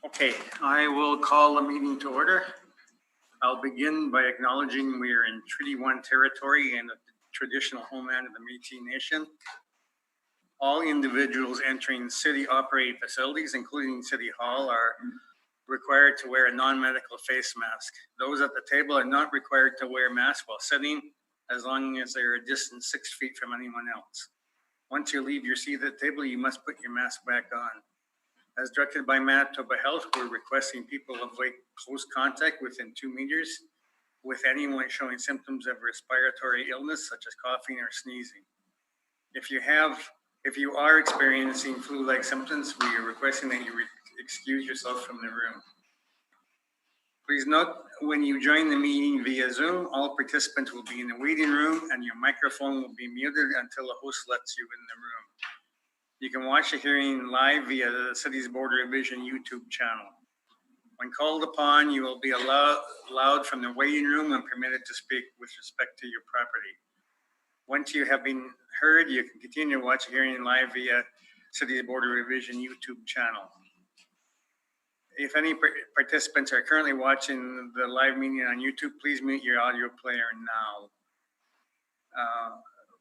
Okay, I will call the meeting to order. I'll begin by acknowledging we are in Treaty 1 territory and the traditional homeland of the Métis Nation. All individuals entering city-operated facilities, including City Hall, are required to wear a non-medical face mask. Those at the table are not required to wear masks while sitting, as long as they are a distance 6 feet from anyone else. Once you leave your seat at the table, you must put your mask back on. As directed by Manitoba Health, we're requesting people avoid close contact within 2 meters with anyone showing symptoms of respiratory illness, such as coughing or sneezing. If you are experiencing flu-like symptoms, we are requesting that you excuse yourself from the room. Please note, when you join the meeting via Zoom, all participants will be in the waiting room and your microphone will be muted until the host lets you in the room. You can watch the hearing live via the City's Board of Revision YouTube channel. When called upon, you will be allowed from the waiting room and permitted to speak with respect to your property. Once you have been heard, you can continue to watch the hearing live via City's Board of Revision YouTube channel. If any participants are currently watching the live meeting on YouTube, please mute your audio player now.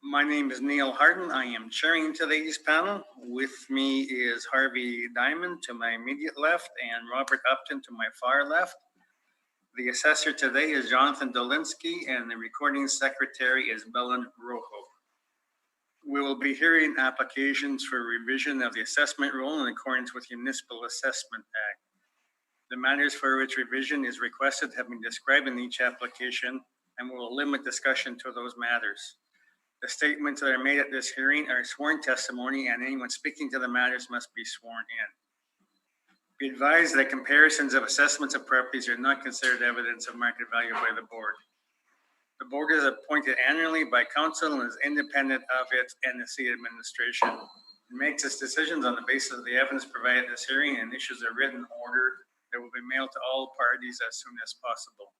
My name is Neil Harden. I am chairing today's panel. With me is Harvey Diamond to my immediate left and Robert Upton to my far left. The assessor today is Jonathan Dolinsky and the recording secretary is Belen Rojo. We will be hearing applications for revision of the assessment rule in accordance with the Municipal Assessment Act. The matters for which revision is requested have been described in each application and will limit discussion to those matters. The statements that are made at this hearing are sworn testimony and anyone speaking to the matters must be sworn in. Be advised that comparisons of assessments of properties are not considered evidence of market value by the board. The board is appointed annually by council and is independent of it and the city administration. It makes its decisions on the basis of the evidence provided at this hearing and issues a written order that will be mailed to all parties as soon as possible.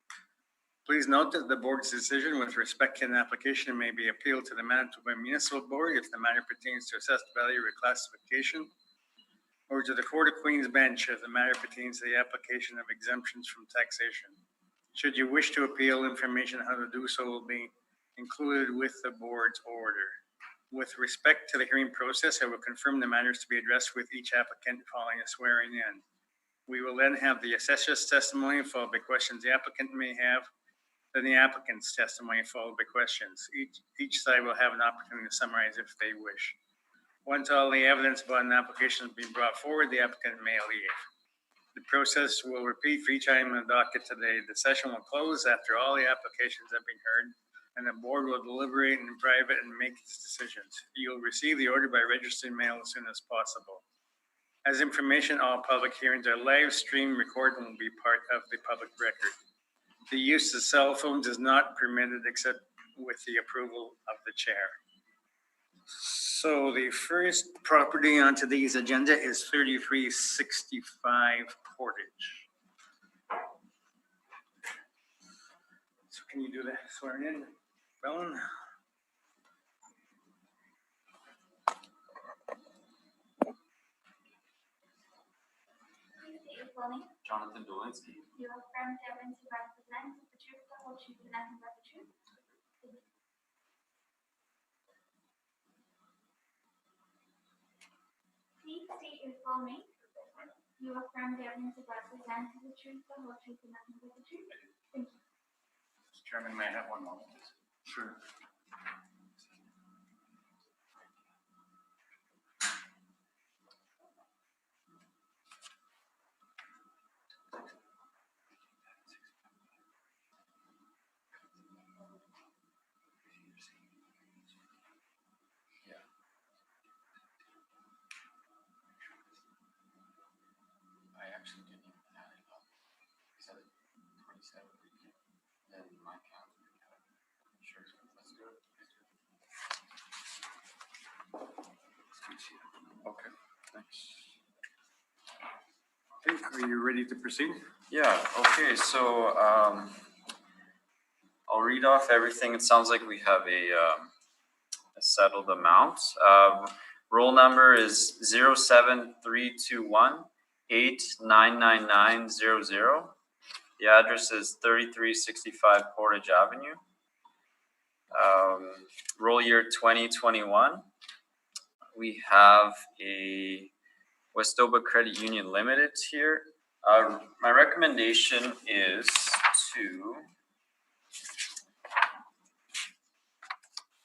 Please note that the board's decision with respect to an application may be appealed to the Manitoba Municipal Board if the matter pertains to assessed value reclassification, or to the Court of Queen's Bench if the matter pertains to the application of exemptions from taxation. Should you wish to appeal, information on how to do so will be included with the board's order. With respect to the hearing process, I will confirm the matters to be addressed with each applicant following a swearing in. We will then have the assessor's testimony followed by questions the applicant may have, then the applicant's testimony followed by questions. Each side will have an opportunity to summarize if they wish. Once all the evidence about an application has been brought forward, the applicant may leave. The process will repeat for each item on the docket today. The session will close after all the applications have been heard, and the board will deliberate in private and make its decisions. You'll receive the order by registered mail as soon as possible. As information, all public hearings are live streamed, recorded, and will be part of the public record. The use of cell phones is not permitted except with the approval of the chair. So the first property on today's agenda is 3365 Portage. So can you do the swearing in, Belen? Jonathan Dolinsky. You are from the AM NCR represent the truth, the whole truth, and nothing but the truth. Please state your full name. You are from the AM NCR represent the truth, the whole truth, and nothing but the truth. Thank you. Mr. Chairman, may I have one moment, please? Sure. Actually didn't even add it up. He said 27 then my count. Sure, let's do it. Okay, thanks. Okay, are you ready to proceed? Yeah, okay, so I'll read off everything. It sounds like we have a settled amount. Roll number is 07321 89900. The address is 3365 Portage Avenue. Roll year 2021. We have a Westoba Credit Union Limited here. My recommendation is to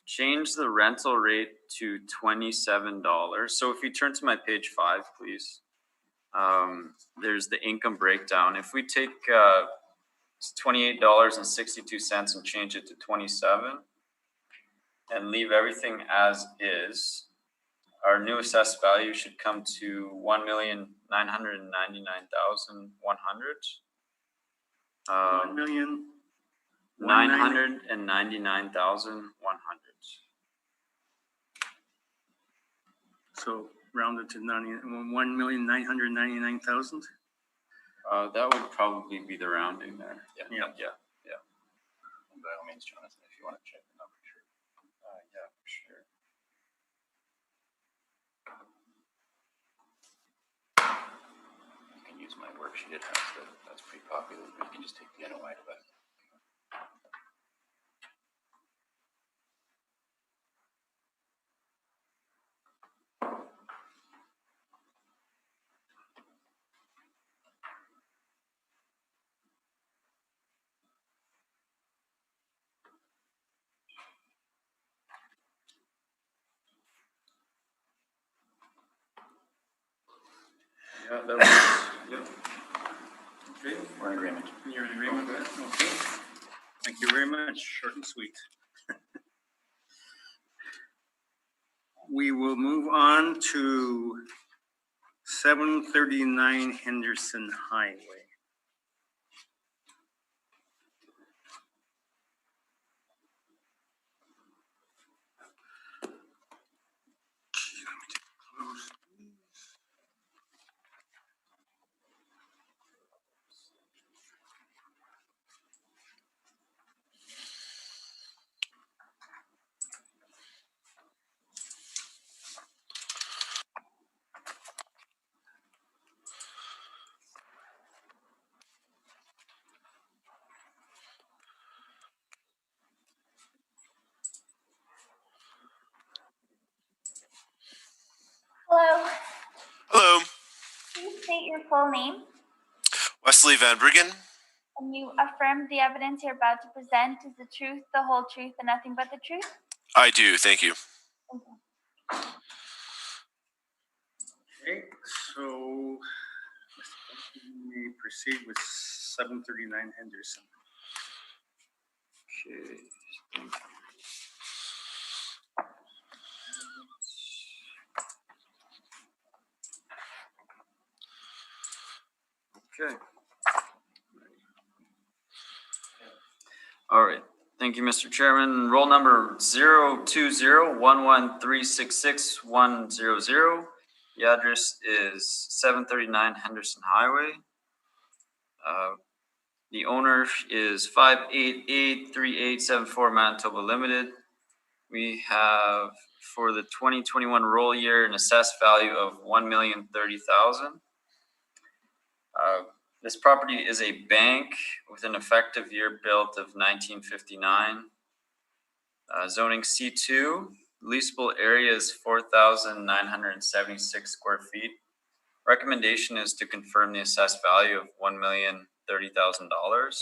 change the rental rate to $27. So if you turn to my page 5, please, there's the income breakdown. If we take $28.62 and change it to 27 and leave everything as is, our new assessed value should come to $1,999,100. 999,100. So rounded to 1,999,000. That would probably be the rounding there. Yeah. By all means, Jonathan, if you want to check the number, sure. Yeah, for sure. You can use my worksheet. It has that's pretty popular. You can just take the NOI divided. Yeah, that was, yep. Okay, We're in agreement. you're in agreement with that? Okay. Thank you very much. Short and sweet. We will move on to 739 Henderson Highway. Hello, Hello, please state your full name, Wesley Van Bruggen. and you affirm the evidence you're about to present is the truth, the whole truth, and nothing but the truth? I do, thank you. Okay, so we may proceed with 739 Henderson. Okay. Okay. All right. Thank you, Mr. Chairman. Roll number 020-11366-100. The address is 739 Henderson Highway. The owner is 5883874 Manitoba Limited. We have for the 2021 roll year an assessed value of $1,030,000. This property is a bank with an effective year built of 1959. Zoning C2, leasable area is 4,976 square feet. Recommendation is to confirm the assessed value of $1,030,000.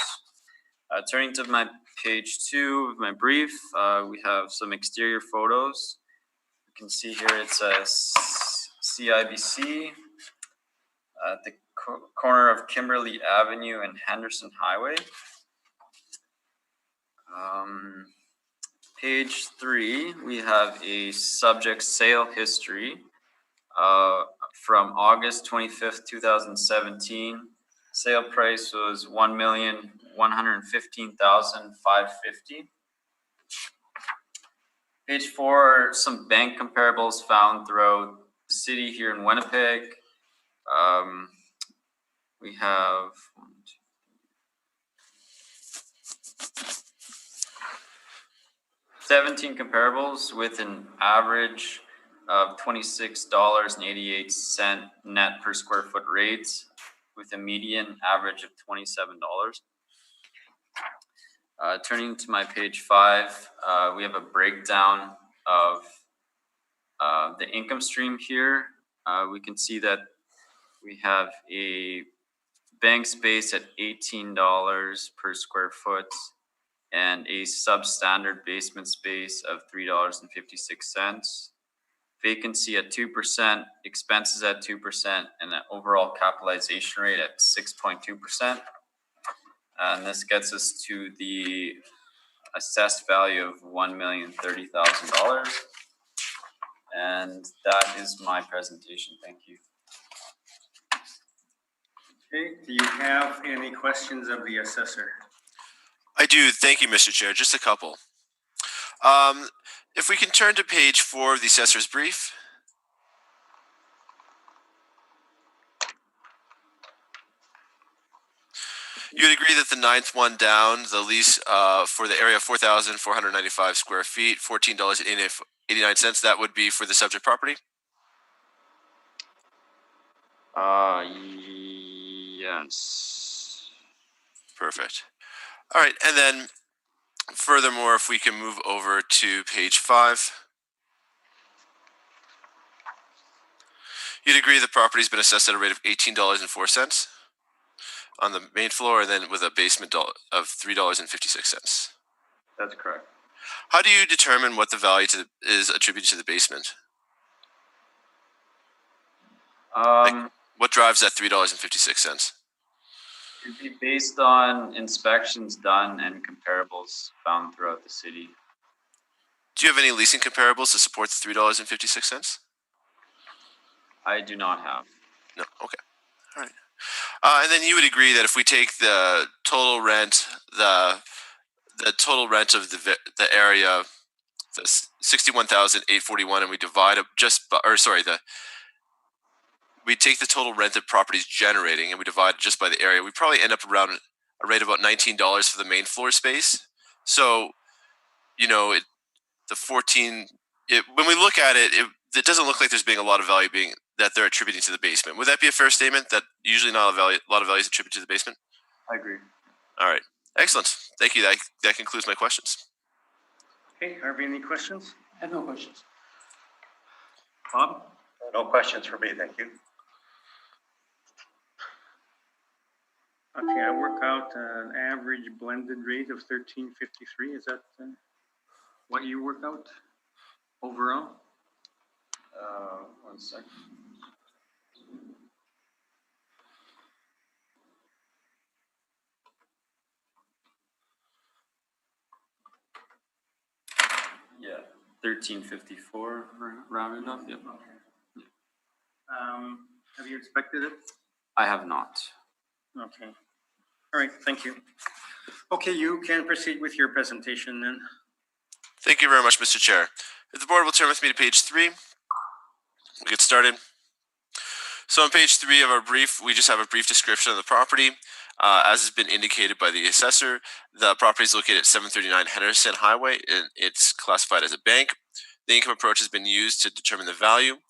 Turning to my page 2 of my brief, we have some exterior photos. You can see here it's a CIBC at the corner of Kimberly Avenue and Henderson Highway. Page 3, we have a subject sale history from August 25th, 2017. Sale price was $1,115,550. Page 4 are some bank comparables found throughout the city here in Winnipeg. We have 17 comparables with an average of $26.88 net per square foot rates, with a median average of $27. Turning to my page 5, we have a breakdown of the income stream here. We can see that we have a bank space at $18 per square foot and a substandard basement space of $3.56. Vacancy at 2%, expenses at 2%, and an overall capitalization rate at 6.2%. And this gets us to the assessed value of $1,030,000. And that is my presentation. Thank you. Okay, do you have any questions of the assessor? I do. Thank you, Mr. Chair. Just a couple. If we can turn to page 4 of the assessor's brief. You would agree that the ninth one down, the lease for the area of 4,495 square feet, $14.89, that would be for the subject property? Yes. Perfect. All right, and then furthermore, if we can move over to page 5. You'd agree the property's been assessed at a rate of $18.04 on the main floor, and then with a basement of $3.56. That's correct. How do you determine what the value is attributed to the basement? What drives that $3.56? It'd be based on inspections done and comparables found throughout the city. Do you have any leasing comparables to support the $3.56? I do not have. No. Okay. All right. And then you would agree that if we take the total rent, the total rent of the area, the $61,841, and we divide it we take the total rent that property's generating and we divide it just by the area, we probably end up around a rate of about $19 for the main floor space. So, when we look at it, it doesn't look like there's being a lot of value that they're attributing to the basement. Would that be a fair statement, that usually not a lot of value is attributed to the basement? I agree. All right. Excellent. Thank you. That concludes my questions. Okay, Harvey, any questions? I have no questions. Bob? No questions for me, thank you. Okay, I work out an average blended rate of $13.53. Is that what you work out overall? 1 second. Yeah, 1354 rounded up. Yep. Okay. Have you inspected it? I have not. Okay. All right, thank you. Okay, you can proceed with your presentation then. Thank you very much, Mr. Chair. If the board will turn with me to page 3, we'll get started. So on page 3 of our brief, we just have a brief description of the property. As has been indicated by the assessor, the property is located at 739 Henderson Highway, and it's classified as a bank. The income approach has been used to determine the value.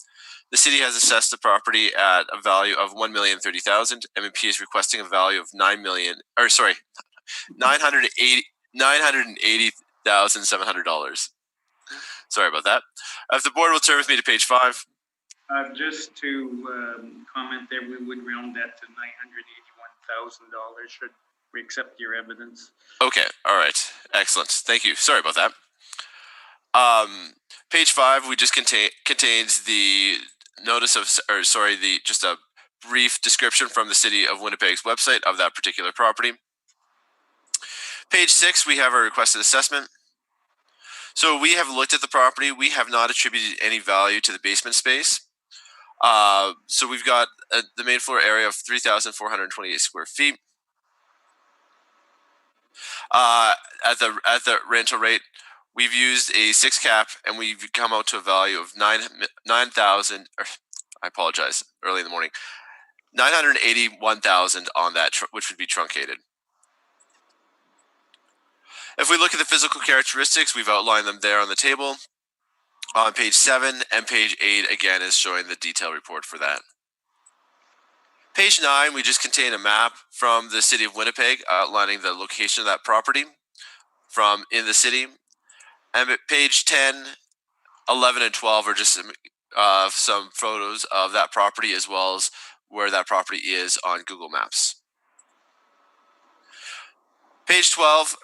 The city has assessed the property at a value of $1,030,000. M&P is requesting a value of $980,700. Sorry about that. If the board will turn with me to page 5. Just to comment there, we would round that to $981,000. Should we accept your evidence? Okay. All right. Excellent. Thank you. Sorry about that. Page 5, we just contains the notice of, just a brief description from the City of Winnipeg's website of that particular property. Page 6, we have a requested assessment. So we have looked at the property. We have not attributed any value to the basement space. So we've got the main floor area of 3,428 square feet. At the rental rate, we've used a 6 cap, and we've come out to a value of 9,000. I apologize. Early in the morning, 981,000 on that, which would be truncated. If we look at the physical characteristics, we've outlined them there on the table. on page 7, and page 8 again is showing the detailed report for that. Page 9, we just contain a map from the city of Winnipeg outlining the location of that property from in the city. And at page 10, 11, and 12 are just some photos of that property as well as where that property is on Google Maps. Page 12,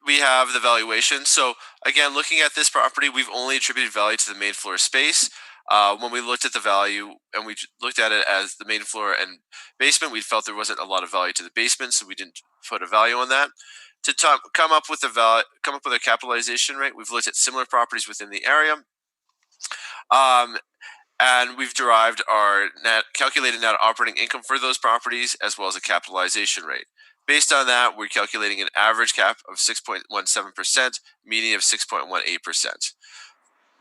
we have the valuation. So again, looking at this property, we've only attributed value to the main floor space. When we looked at the value and we looked at it as the main floor and basement, we felt there wasn't a lot of value to the basement, so we didn't put a value on that. To come up with a capitalization rate, we've looked at similar properties within the area, and we've derived our calculated net operating income for those properties as well as a capitalization rate. Based on that, we're calculating an average cap of 6.17%, median of 6.18%.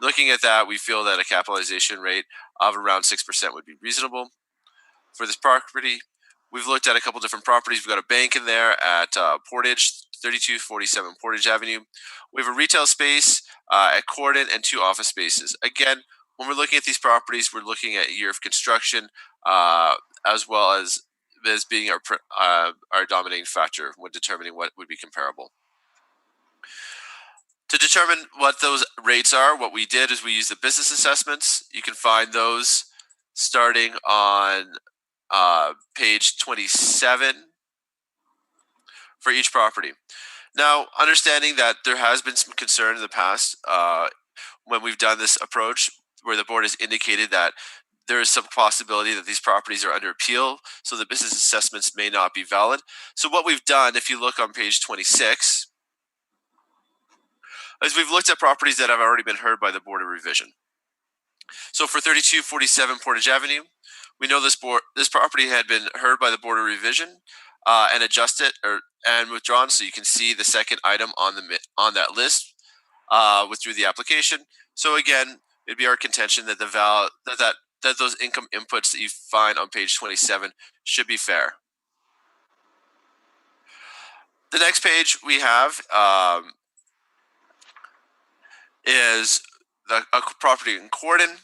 Looking at that, we feel that a capitalization rate of around 6% would be reasonable for this property. We've looked at a couple different properties. We've got a bank in there at Portage, 3247 Portage Avenue. We have a retail space at Corden and 2 office spaces. Again, when we're looking at these properties, we're looking at year of construction as well as being our dominating factor when determining what would be comparable. To determine what those rates are, what we did is we used the business assessments. You can find those starting on page 27 for each property. Now, understanding that there has been some concern in the past when we've done this approach, where the board has indicated that there is some possibility that these properties are under appeal, so the business assessments may not be valid. So what we've done, if you look on page 26, is we've looked at properties that have already been heard by the Board of Revision. So for 3247 Portage Avenue, we know this property had been heard by the Board of Revision and adjusted and withdrawn. So you can see the second item on that list withdrew the application. So again, it'd be our contention that that those income inputs that you find on page 27 should be fair. The next page we have is a property in Corden.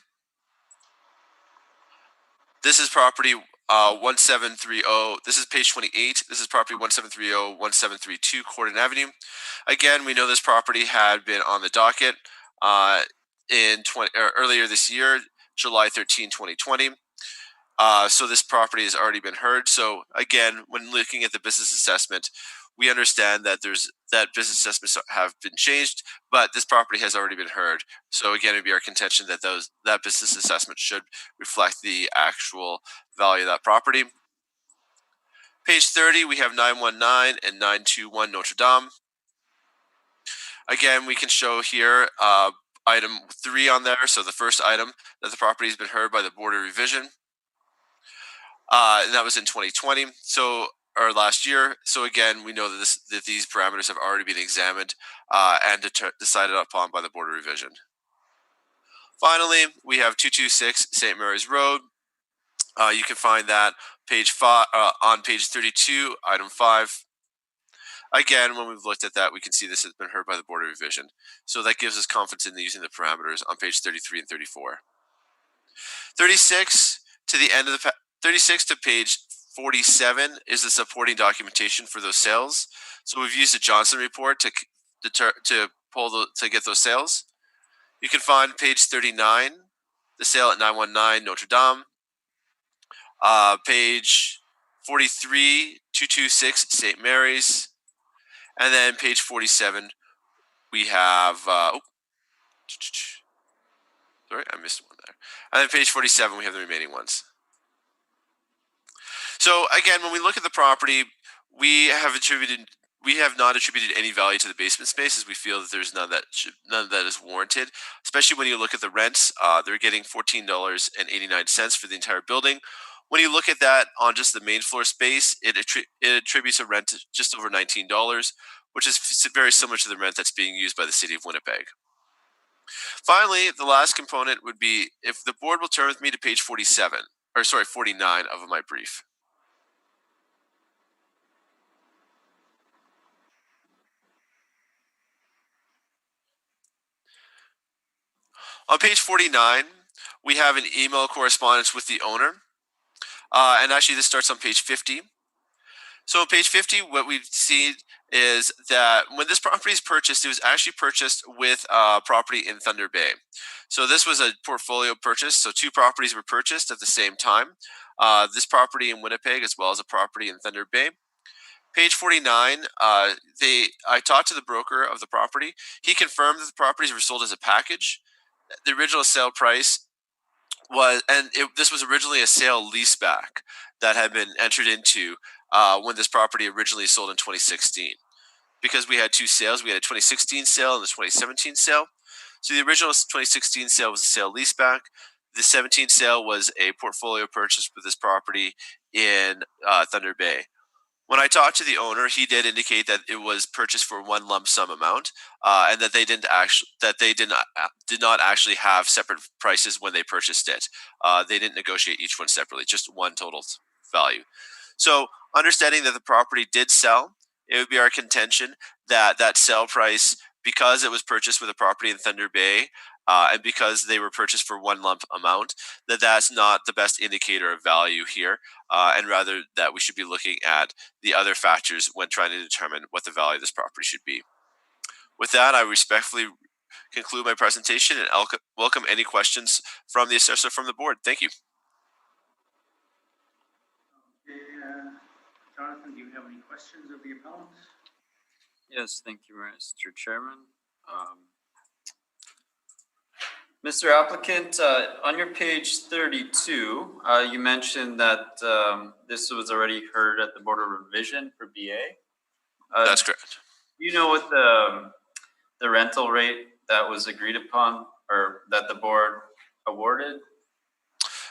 This is property 1730. This is page 28. This is property 1730, 1732 Corden Avenue. Again, we know this property had been on the docket earlier this year, July 13, 2020. So this property has already been heard. So again, when looking at the business assessment, we understand that that business assessments have been changed, but this property has already been heard. So again, it'd be our contention that that business assessment should reflect the actual value of that property. Page 30, we have 919 and 921 Notre Dame. Again, we can show here item 3 on there. So the first item, that the property has been heard by the Board of Revision. And that was in 2020, or last year. So again, we know that these parameters have already been examined and decided upon by the Board of Revision. Finally, we have 226 St. Mary's Road. You can find that on page 32, item 5. Again, when we've looked at that, we can see this has been heard by the Board of Revision. So that gives us confidence in using the parameters on page 33 and 34. 36 to page 47 is the supporting documentation for those sales. So we've used the Johnson report to get those sales. You can find page 39, the sale at 919 Notre Dame. Page 43, 226 St. Mary's. And then page 47, we have, sorry, I missed one there. And then page 47, we have the remaining ones. So again, when we look at the property, we have not attributed any value to the basement space, as we feel that there's none of that is warranted. Especially when you look at the rents, they're getting $14.89 for the entire building. When you look at that on just the main floor space, it attributes a rent to just over $19, which is very similar to the rent that's being used by the city of Winnipeg. Finally, the last component would be, if the board will turn with me to page 49 of my brief. On page 49, we have an email correspondence with the owner. And actually, this starts on page 50. So on page 50, what we've seen is that when this property is purchased, it was actually purchased with property in Thunder Bay. So this was a portfolio purchase. So 2 properties were purchased at the same time. This property in Winnipeg as well as a property in Thunder Bay. Page 49, I talked to the broker of the property. He confirmed that the properties were sold as a package. The original sale price was, this was originally a sale leaseback that had been entered into when this property originally sold in 2016. Because we had 2 sales, we had a 2016 sale and a 2017 sale. So the original 2016 sale was a sale leaseback. The 17 sale was a portfolio purchase for this property in Thunder Bay. When I talked to the owner, he did indicate that it was purchased for one lump sum amount, and that they did not actually have separate prices when they purchased it. They didn't negotiate each one separately, just one total value. So, understanding that the property did sell, it would be our contention that that sale price, because it was purchased with a property in Thunder Bay, and because they were purchased for one lump amount, that's not the best indicator of value here, and rather that we should be looking at the other factors when trying to determine what the value of this property should be. With that, I respectfully conclude my presentation and I'll welcome any questions from the assessor from the board. Thank you. Jonathan, do you have any questions of the appellant? Yes, thank you, Mr. Chairman. Mr. Applicant, on your page 32, you mentioned that this was already heard at the Board of Revision for BA. That's correct. Do you know what the rental rate that was agreed upon or that the board awarded?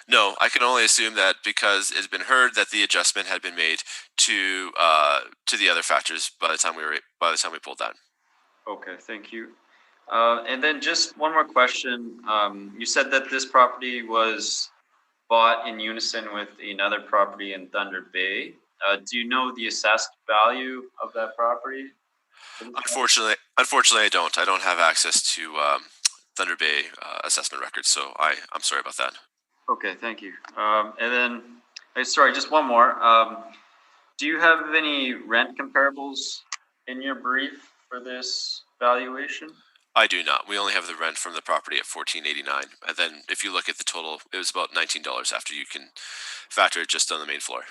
No, I can only assume that because it's been heard that the adjustment had been made to the other factors by the time we pulled that. Okay, thank you. And then just one more question. You said that this property was bought in unison with another property in Thunder Bay. Do you know the assessed value of that property? Unfortunately, I don't. I don't have access to Thunder Bay assessment records, so I'm sorry about that. Okay, thank you. And then, sorry, just one more. Do you have any rent comparables in your brief for this valuation? I do not. We only have the rent from the property at $14.89, and then if you look at the total, it was about $19 after you can factor it just on the main floor.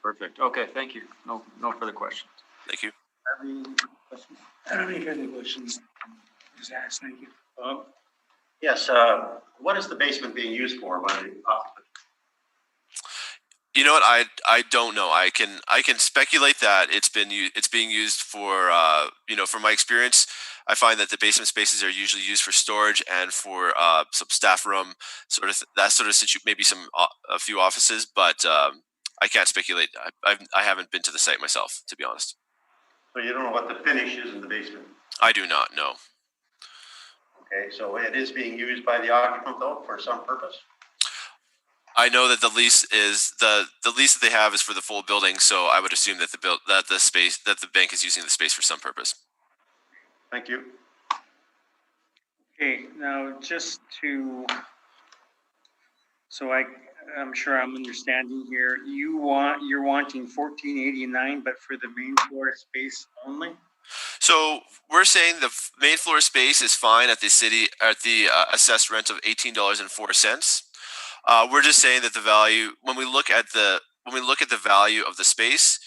Perfect. Okay, thank you. No further questions. Thank you. Have any questions? I don't have any questions. Just ask, thank you. Bob? Yes, what is the basement being used for by the occupant? You know what? I don't know. I can speculate that it's being used for from my experience, I find that the basement spaces are usually used for storage and for some staff room, that sort of situation. Maybe a few offices, but I can't speculate. I haven't been to the site myself, to be honest. So you don't know what the finish is in the basement? I do not know. Okay, so it is being used by the occupant though for some purpose? I know that the lease is the lease that they have is for the full building, so I would assume that the bank is using the space for some purpose. Thank you. Okay, now just so I'm sure I'm understanding here, you're wanting 1489, but for the main floor space only? So we're saying the main floor space is fine at the assessed rent of $18.04. We're just saying that the value, when we look at the value of the space,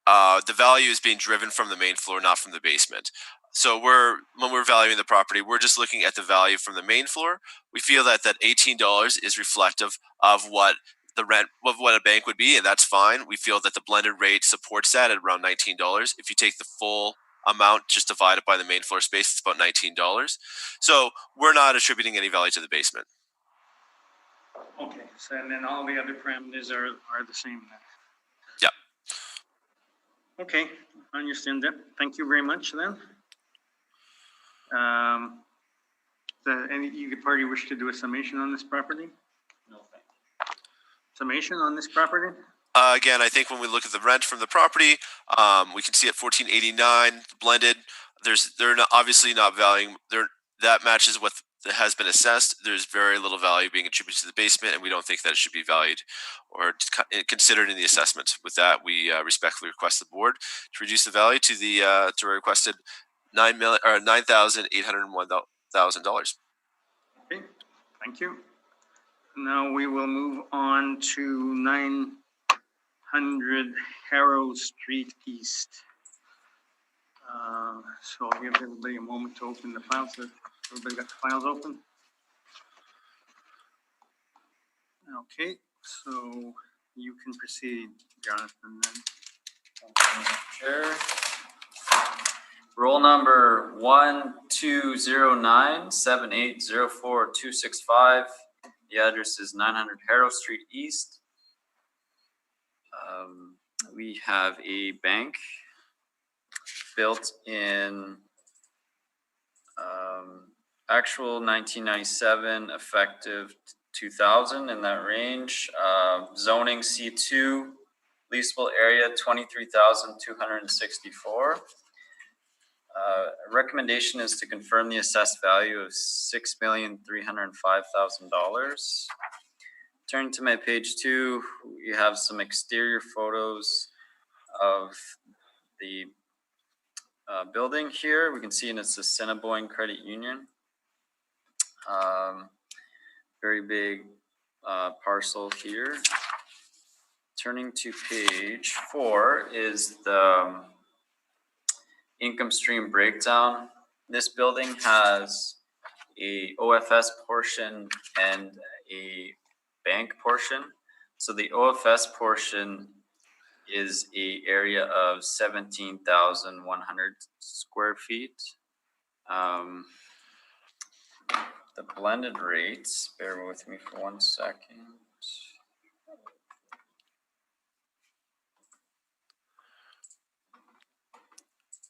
the value is being driven from the main floor, not from the basement. So when we're valuing the property, we're just looking at the value from the main floor. We feel that $18 is reflective of what the rent of what a bank would be, and that's fine. We feel that the blended rate supports that at around $19. If you take the full amount just divided by the main floor space, it's about $19. So we're not attributing any value to the basement. Okay, so and then all the other parameters are the same then? Yeah. Okay, I understand that. Thank you very much then. Either party wish to do a summation on this property? No, thank you. Summation on this property? Again, I think when we look at the rent from the property, we can see at $14.89 blended. They're not, obviously not valuing. That matches with that has been assessed, there's very little value being attributed to the basement, and we don't think that it should be valued or considered in the assessment. With that, we respectfully request the board to reduce the value to the to a requested $9,801,000. Okay, thank you. Now we will move on to 900 Harrow Street East. So I'll give everybody a moment to open the files. Everybody got the files open? Okay, so you can proceed, Jonathan, then. Thank you, Mr. Chair. Roll number 12097804-265. The address is 900 Harrow Street East. We have a bank built in actual 1997, effective 2000, in that range. Zoning C2, leasable area 23,264. Recommendation is to confirm the assessed value of $6,305,000. Turning to my page 2, we have some exterior photos of the building here. We can see it's the Assiniboine Credit Union. Very big parcel here. Turning to page 4 is the income stream breakdown. This building has a OFS portion and a bank portion. So the OFS portion is a area of 17,100 square feet. The blended rates, bear with me for 1 second.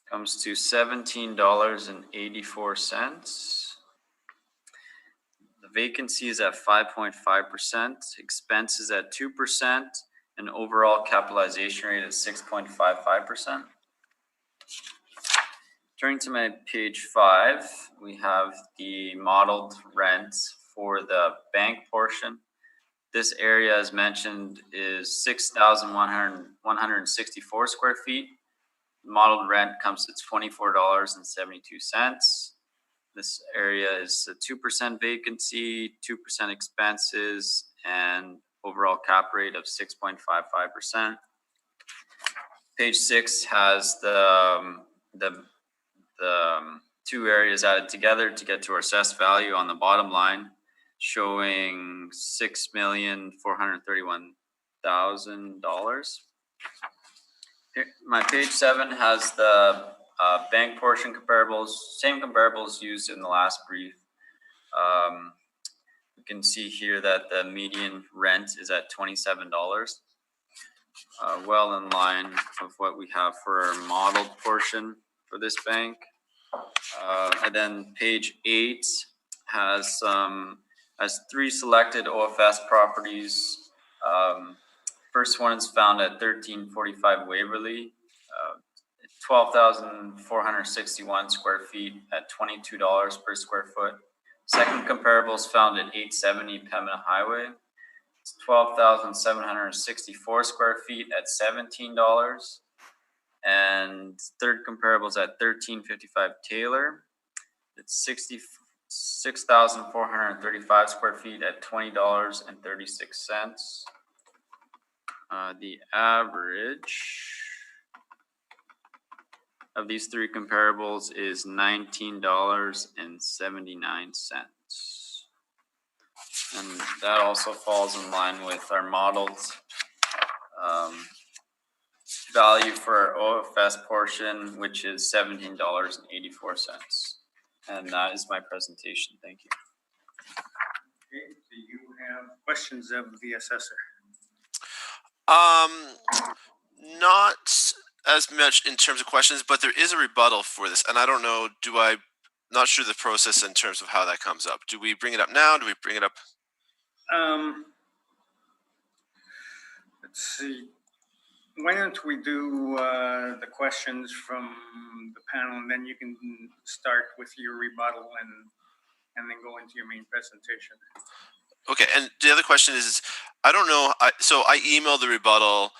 Comes to $17.84. The vacancy is at 5.5%, expenses at 2%, and overall capitalization rate at 6.55%. Turning to my page 5, we have the modeled rent for the bank portion. This area, as mentioned, is 6,164 square feet. Modeled rent comes to $24.72. This area is a 2% vacancy, 2% expenses, and overall cap rate of 6.55%. Page 6 has the two areas added together to get to our assessed value on the bottom line, showing $6,431,000. My page 7 has the bank portion comparables, same comparables used in the last brief. You can see here that the median rent is at $27, well in line of what we have for our modeled portion for this bank. And then page 8 has 3 selected OFS properties. First one is found at 1345 Waverly, 12,461 square feet at $22 per square foot. Second comparable is found at 870 Pembina Highway. It's 12,764 square feet at $17. And third comparable is at 1355 Taylor. It's 6,435 square feet at $20.36. The average of these 3 comparables is $19.79. And that also falls in line with our modeled value for our OFS portion, which is $17.84. And that is my presentation. Thank you. Okay, do you have questions of the assessor? Not as much in terms of questions, but there is a rebuttal for this, and I don't know. Not sure the process in terms of how that comes up. Do we bring it up now? Do we bring it up? Let's see. Why don't we do the questions from the panel, and then you can start with your rebuttal, and and then go into your main presentation. Okay, and the other question is, I don't know. So I emailed the rebuttal.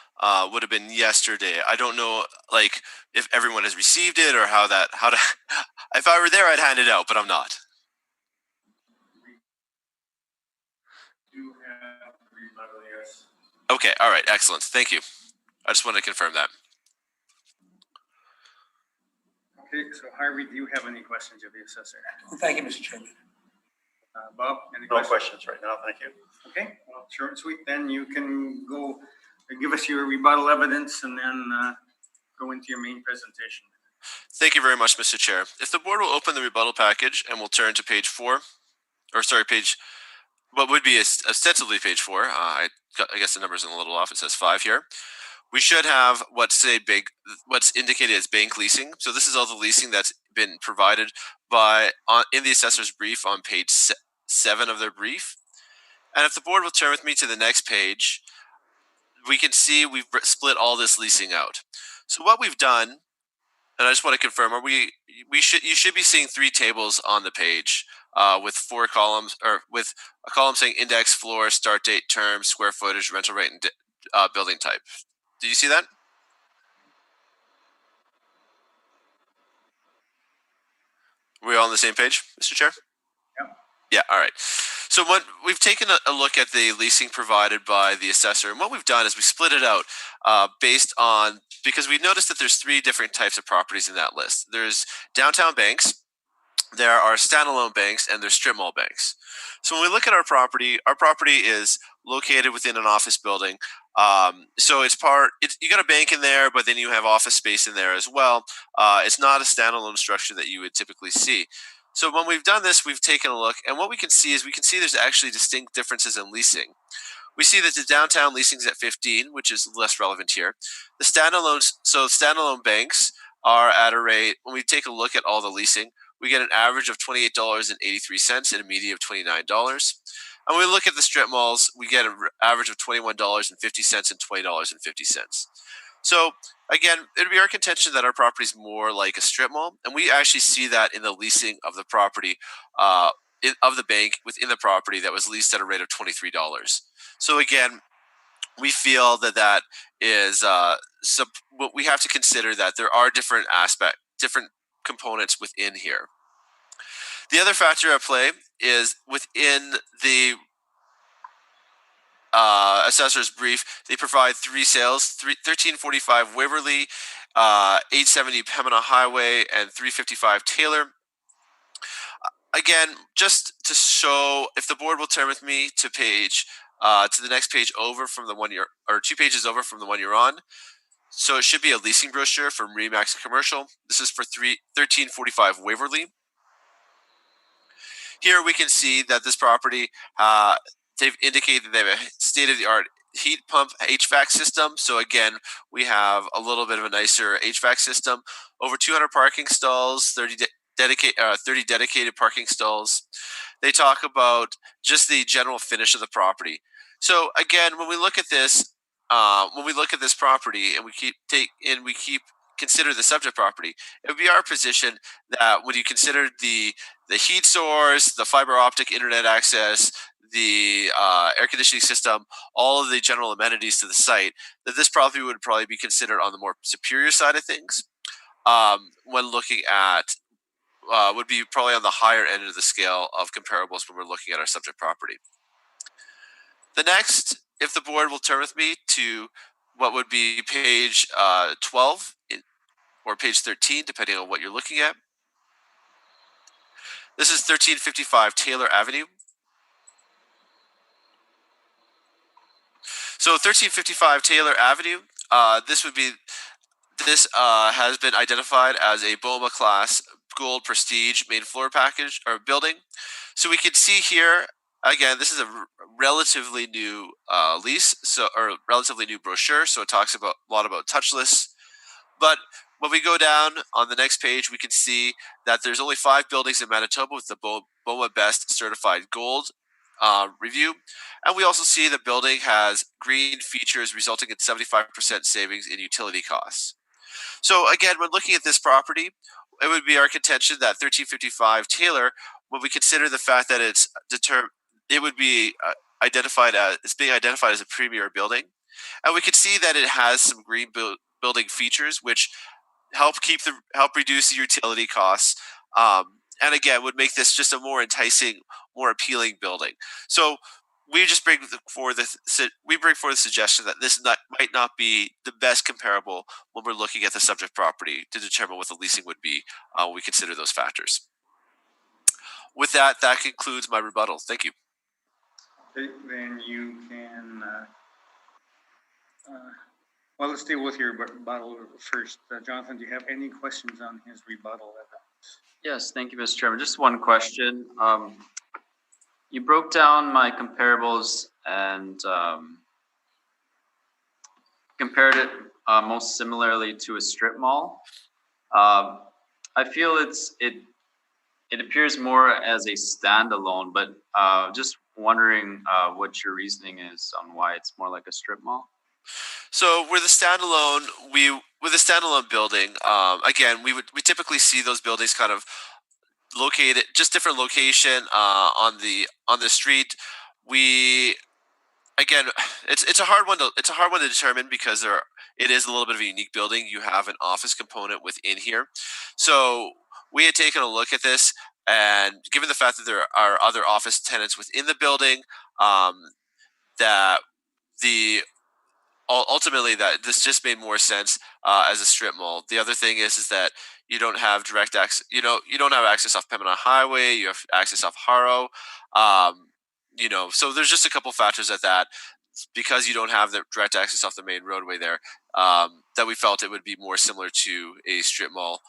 Would have been yesterday. I don't know, like, if everyone has received it or how to. If I were there, I'd hand it out, but I'm not. You have rebuttal, yes. Okay, all right, excellent. Thank you. I just wanted to confirm that. Okay, so Harvey, do you have any questions of the assessor? Thank you, Mr. Chairman. Bob, any No questions? questions right now, thank you. Okay, well, short and sweet, then you can go and give us your rebuttal evidence and then go into your main presentation. Thank you very much, Mr. Chair. If the board will open the rebuttal package and we'll turn to page 4, or sorry, what would be ostensibly page 4. I guess the number's a little off. It says 5 here. We should have what's indicated as bank leasing. So this is all the leasing that's been provided in the assessor's brief on page 7 of their brief. And if the board will turn with me to the next page, we can see we've split all this leasing out. So what we've done, and I just want to confirm, you should be seeing 3 tables on the page with 4 columns, or with a column saying index, floor, start date, term, square footage, rental rate, and building type. Do you see that? We're all on the same page, Mr. Chair? Yep. Yeah, all right. So what we've taken a look at the leasing provided by the assessor, and what we've done is we split it out based on, because we noticed that there's 3 different types of properties in that list. There's downtown banks, there are standalone banks, and there's strip mall banks. So when we look at our property is located within an office building. So you got a bank in there, but then you have office space in there as well. It's not a standalone structure that you would typically see. So when we've done this, we've taken a look, and what we can see there's actually distinct differences in leasing. We see that the downtown leasing is at 15, which is less relevant here. The standalone banks are at a rate, when we take a look at all the leasing, we get an average of $28.83 and a median of $29. And when we look at the strip malls, we get an average of $21.50 and $20.50. So again, it would be our contention that our property is more like a strip mall, and we actually see that in the leasing of the property, of the bank within the property that was leased at a rate of $23. So again, we feel that is what we have to consider, that there are different components within here. The other factor at play is within the assessor's brief, they provide 3 sales: 1345 Waverly, 870 Pembina Highway, and 355 Taylor. Again, just to show, if the board will turn with me to the next page over from the one or 2 pages over from the one you're on. So it should be a leasing brochure from Remax Commercial. This is for 1345 Waverly. Here we can see that this property, they've indicated that they have a state-of-the-art heat pump HVAC system. So again, we have a little bit of a nicer HVAC system. Over 200 parking stalls, 30 dedicated parking stalls. They talk about just the general finish of the property. So again, when we look at this property and we consider the subject property, it would be our position that when you consider the heat source, the fiber optic internet access, the air conditioning system, all of the general amenities to the site, that this property would probably be considered on the more superior side of things. When looking at, would be probably on the higher end of the scale of comparables when we're looking at our subject property. The next, if the board will turn with me to what would be page 12 or page 13, depending on what you're looking at. This is 1355 Taylor Avenue. So 1355 Taylor Avenue, this has been identified as a BOMA class gold prestige main floor package or building. So we can see here, again, this is a relatively new lease, or relatively new brochure. So it talks a lot about touchless. But when we go down on the next page, we can see that there's only 5 buildings in Manitoba with the BOMA Best Certified Gold review. And we also see the building has green features resulting in 75% savings in utility costs. So again, when looking at this property, it would be our contention that 1355 Taylor when we consider the fact that it would be identified as it's being identified as a premier building, and we can see that it has some green building features which help reduce the utility costs, and again would make this just a more enticing, more appealing building. So we just bring forward the suggestion that this might not be the best comparable when we're looking at the subject property to determine what the leasing would be when we consider those factors. With that concludes my rebuttal. Thank you. Okay, then you can, well, let's deal with your rebuttal first. Jonathan, do you have any questions on his rebuttal evidence? Yes, thank you, Mr. Chairman. Just one question. You broke down my comparables and compared it most similarly to a strip mall. I feel it appears more as a standalone, but just wondering what your reasoning is on why it's more like a strip mall. So with a standalone building, again, we typically see those buildings kind of located just different location on the street. Again, it's a hard one to determine because it is a little bit of a unique building. You have an office component within here, so we had taken a look at this, and given the fact that there are other office tenants within the building, that ultimately that this just made more sense as a strip mall. The other thing is that you don't have direct access. You don't have access off Pembina Highway. You have access off Haro. So there's just a couple factors at that because you don't have the direct access off the main roadway there. That we felt it would be more similar to a strip mall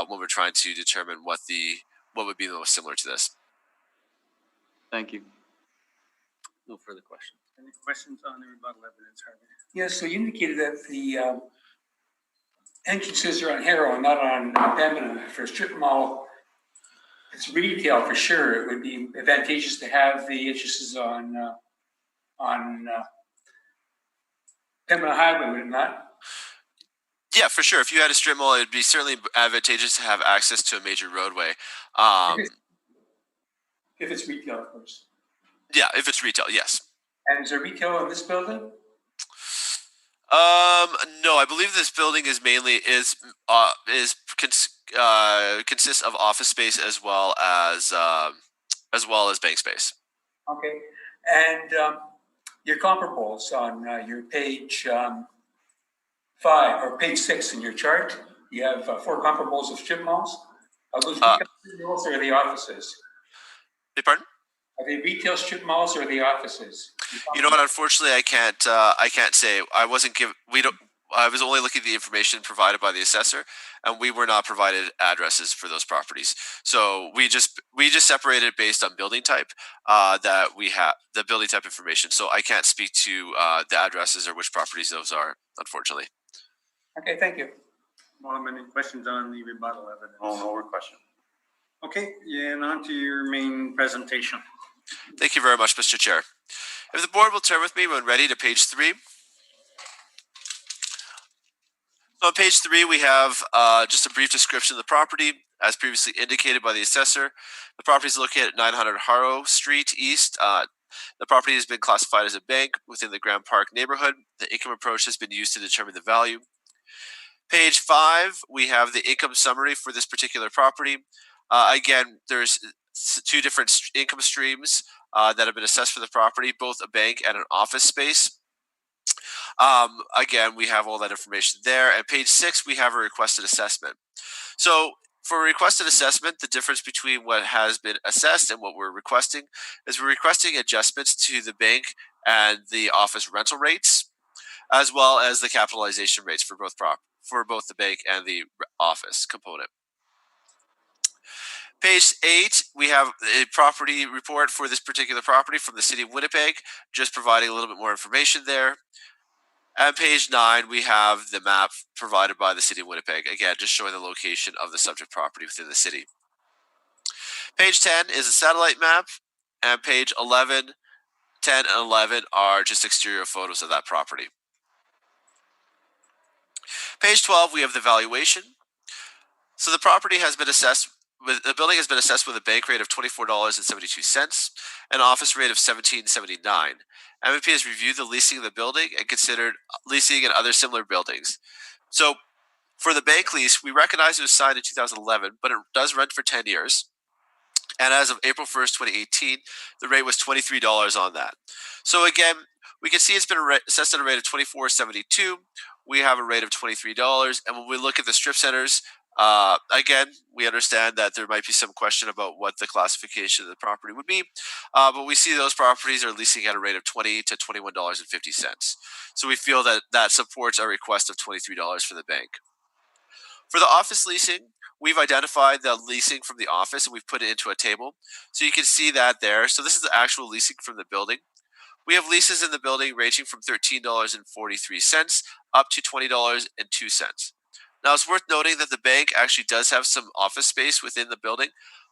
when we're trying to determine what would be the most similar to this. Thank you. No further questions. Any questions on the rebuttal evidence, Harvey? Yes, so you indicated that the entrances are on Harrow and not on Pembina. For a strip mall, it's retail for sure. It would be advantageous to have the entrances on Pembina Highway, would it not? Yeah, for sure. If you had a strip mall, it'd be certainly advantageous to have access to a major roadway. If it's retail, of course. Yeah, if it's retail, yes. And is there retail in this building? No, I believe this building is mainly consists of office space as well as bank space. Okay, and your comparables on your page 5 or page 6 in your chart, you have 4 comparables of strip malls. Are those retail strip malls or are they offices? Pardon? Are they retail strip malls or are they offices? You know what? Unfortunately, I can't say. I was only looking at the information provided by the assessor, and we were not provided addresses for those properties. So we just separated based on building type that we have the building type information. So I can't speak to the addresses or which properties those are, unfortunately. Okay, thank you. Well, any questions on the rebuttal evidence? No more question. Okay, and on to your main presentation. Thank you very much, Mr. Chair. If the board will turn with me when ready to page 3. So on page 3, we have just a brief description of the property. As previously indicated by the assessor, the property is located at 900 Haro Street East. The property has been classified as a bank within the Grand Park neighborhood. The income approach has been used to determine the value. Page 5, we have the income summary for this particular property. Again, there's 2 different income streams that have been assessed for the property, both a bank and an office space. Again, we have all that information there. And page 6, we have a requested assessment. So for a requested assessment, the difference between what has been assessed and what we're requesting is we're requesting adjustments to the bank and the office rental rates, as well as the capitalization rates for both the bank and the office component. Page 8, we have a property report for this particular property from the City of Winnipeg, just providing a little bit more information there. And page 9, we have the map provided by the City of Winnipeg, again, just showing the location of the subject property within the city. Page 10 is a satellite map, and page 11, 10, and 11 are just exterior photos of that property. Page 12, we have the valuation. So the property has been assessed the building has been assessed with a bank rate of $24.72, an office rate of $17.79. MVP has reviewed the leasing of the building and considered leasing in other similar buildings. So for the bank lease, we recognize it was signed in 2011, but it does rent for 10 years. And as of April 1st, 2018, the rate was $23 on that. So again, we can see it's been assessed at a rate of $24.72. We have a rate of $23. And when we look at the strip centers, again, we understand that there might be some question about what the classification of the property would be, but we see those properties are leasing at a rate of $20 to $21.50. So we feel that that supports our request of $23 for the bank. For the office leasing, we've identified the leasing from the office and we've put it into a table. So you can see that there. So this is the actual leasing from the building. We have leases in the building ranging from $13.43 up to $20.02. Now it's worth noting that the bank actually does have some office space within the building,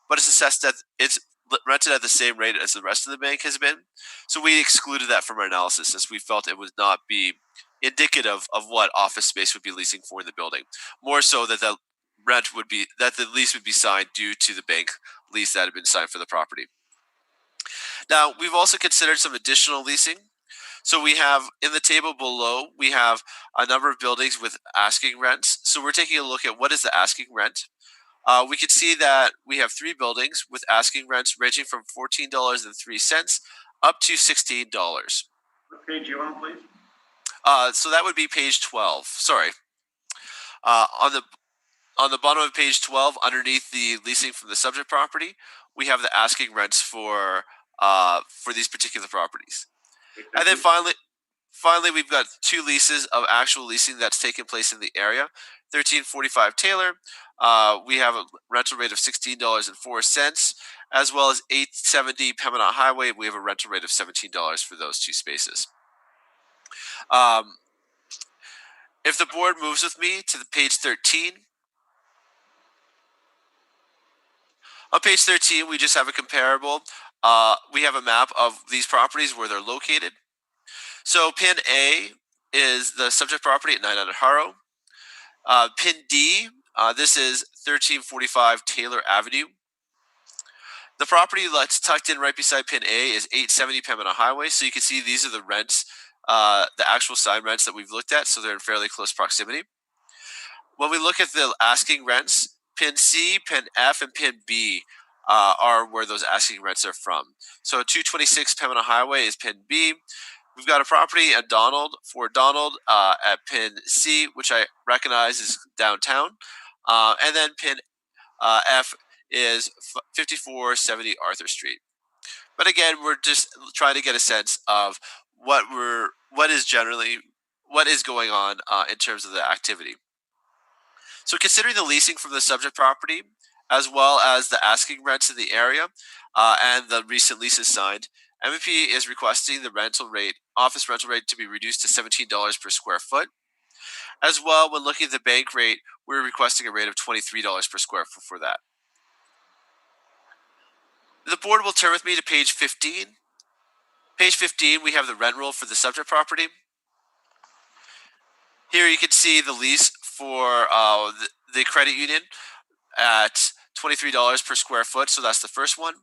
but it's assessed that it's rented at the same rate as the rest of the bank has been. So we excluded that from our analysis as we felt it would not be indicative of what office space would be leasing for in the building. More so that the lease would be signed due to the bank lease that had been signed for the property. Now, we've also considered some additional leasing. So we have in the table below, we have a number of buildings with asking rents. So we're taking a look at what is the asking rent. We can see that we have 3 buildings with asking rents ranging from $14.03 up to $16. What page you on, please? So that would be page 12. Sorry. On the bottom of page 12, underneath the leasing from the subject property, we have the asking rents for these particular properties. And then finally, we've got 2 leases of actual leasing that's taken place in the area. 1345 Taylor, we have a rental rate of $16.04, as well as 870 Pembina Highway. We have a rental rate of $17 for those 2 spaces. If the board moves with me to the page 13, on page 13, we just have a comparable. We have a map of these properties where they're located. So pin A is the subject property at 900 Harrow. Pin D, this is 1345 Taylor Avenue. The property that's tucked in right beside pin A is 870 Pembina Highway. So you can see these are the rents, the actual sign rents that we've looked at. So they're in fairly close proximity. When we look at the asking rents, pin C, pin F, and pin B are where those asking rents are from. So 226 Pembina Highway is pin B. We've got a property at Fort Donald at pin C, which I recognize is downtown. And then pin F is 5470 Arthur Street. But again, we're just trying to get a sense of what is going on in terms of the activity. So considering the leasing from the subject property, as well as the asking rents in the area and the recent leases signed, MVP is requesting the office rental rate to be reduced to $17 per square foot. As well, when looking at the bank rate, we're requesting a rate of $23 per square foot for that. The board will turn with me to page 15. Page 15, we have the rent roll for the subject property. Here you can see the lease for the credit union at $23 per square foot, so that's the first one.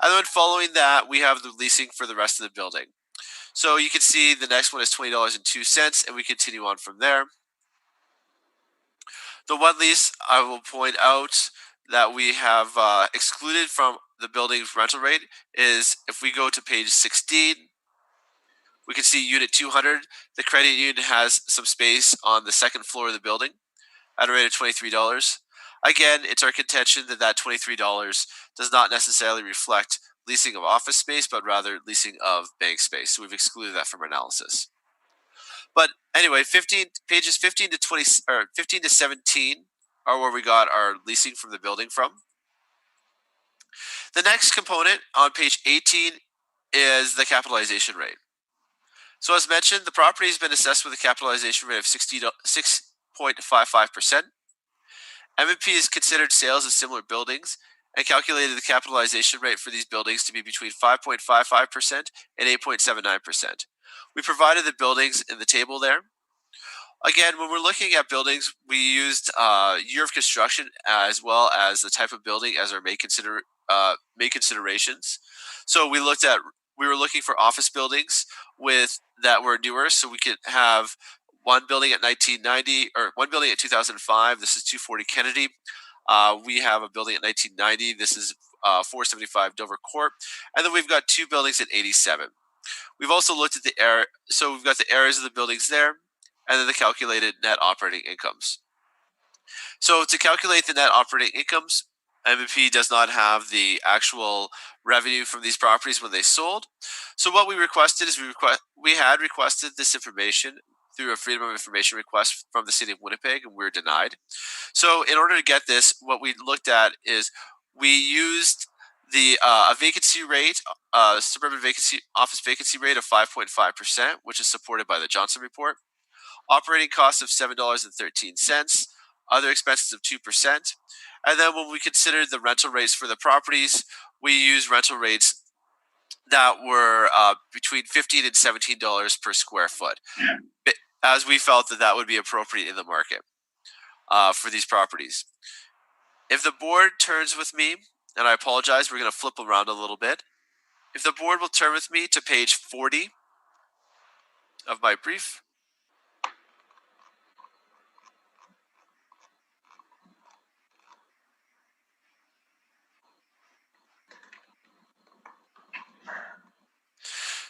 And then following that, we have the leasing for the rest of the building. So you can see the next one is $20.02, and we continue on from there. The one lease, I will point out that we have excluded from the building's rental rate is if we go to page 16, we can see unit 200. The credit union has some space on the second floor of the building at a rate of $23. Again, it's our contention that that $23 does not necessarily reflect leasing of office space, but rather leasing of bank space. So we've excluded that from our analysis. But anyway, pages 15 to 17 are where we got our leasing from the building from. The next component on page 18 is the capitalization rate. So as mentioned, the property has been assessed with a capitalization rate of 6.55%. MVP has considered sales of similar buildings and calculated the capitalization rate for these buildings to be between 5.55% and 8.79%. We provided the buildings in the table there. Again, when we're looking at buildings, we used year of construction as well as the type of building as our main considerations. So we were looking for office buildings that were newer, so we could have one building at 1990 or one building at 2005. This is 240 Kennedy. We have a building at 1990. This is 475 Dover Court, and then we've got two buildings at 87. We've also looked at the area, so we've got the areas of the buildings there, and then the calculated net operating incomes. So to calculate the net operating incomes, MVP does not have the actual revenue from these properties when they sold. So what we requested is we had requested this information through a Freedom of Information request from the City of Winnipeg, and we were denied. So in order to get this, what we looked at is we used the a vacancy rate, suburban office vacancy rate of 5.5%, which is supported by the Johnson Report. Operating costs of $7.13, other expenses of 2%. And then when we considered the rental rates for the properties, we used rental rates that were between $15 and $17 per square foot, as we felt that would be appropriate in the market for these properties. If the board turns with me, and I apologize, we're going to flip around a little bit. If the board will turn with me to page 40 of my brief.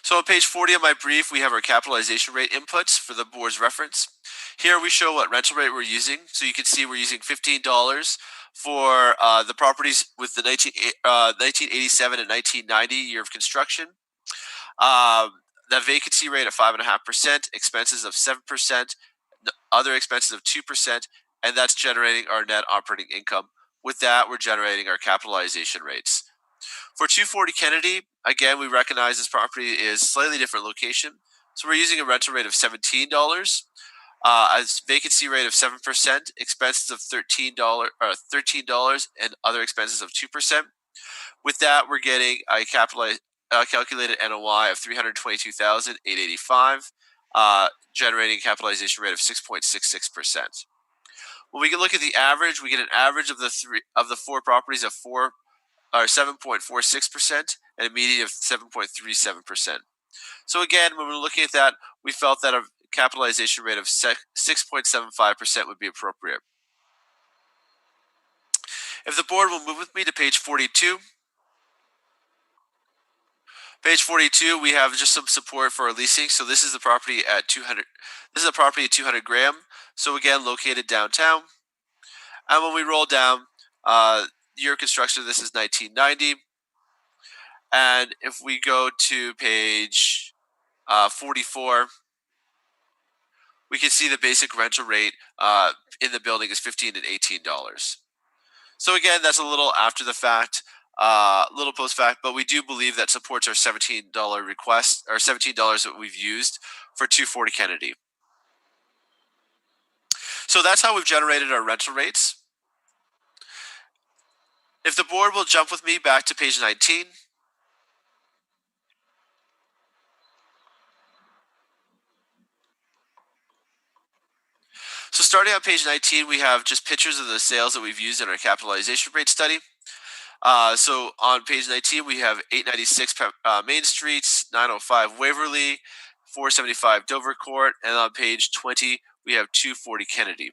So on page 40 of my brief, we have our capitalization rate inputs for the board's reference. Here we show what rental rate we're using. So you can see we're using $15 for the properties with the 1987 and 1990 year of construction. The vacancy rate of 5.5%, expenses of 7%, other expenses of 2%, and that's generating our net operating income. With that, we're generating our capitalization rates. For 240 Kennedy, again, we recognize this property is slightly different location. So we're using a rental rate of $17, a vacancy rate of 7%, expenses of $13, and other expenses of 2%. With that, we're getting a calculated NOI of $322,885, generating a capitalization rate of 6.66%. When we can look at the average, we get an average of the four properties of 7.46% and a median of 7.37%. So again, when we're looking at that, we felt that a capitalization rate of 6.75% would be appropriate. If the board will move with me to page 42. Page 42, we have just some support for our leasing. So this is the property at 200. This is a property at 200 Graham. So again, located downtown. And when we roll down, year of construction, this is 1990. And if we go to page 44, we can see the basic rental rate in the building is $15 and $18. So again, that's a little after the fact, little post fact, but we do believe that supports our $17 request, or $17 that we've used for 240 Kennedy. So that's how we've generated our rental rates. If the board will jump with me back to page 19. So starting on page 19, we have just pictures of the sales that we've used in our capitalization rate study. So on page 19, we have 896 Main Street, 905 Waverly, 475 Dover Court, and on page 20, we have 240 Kennedy.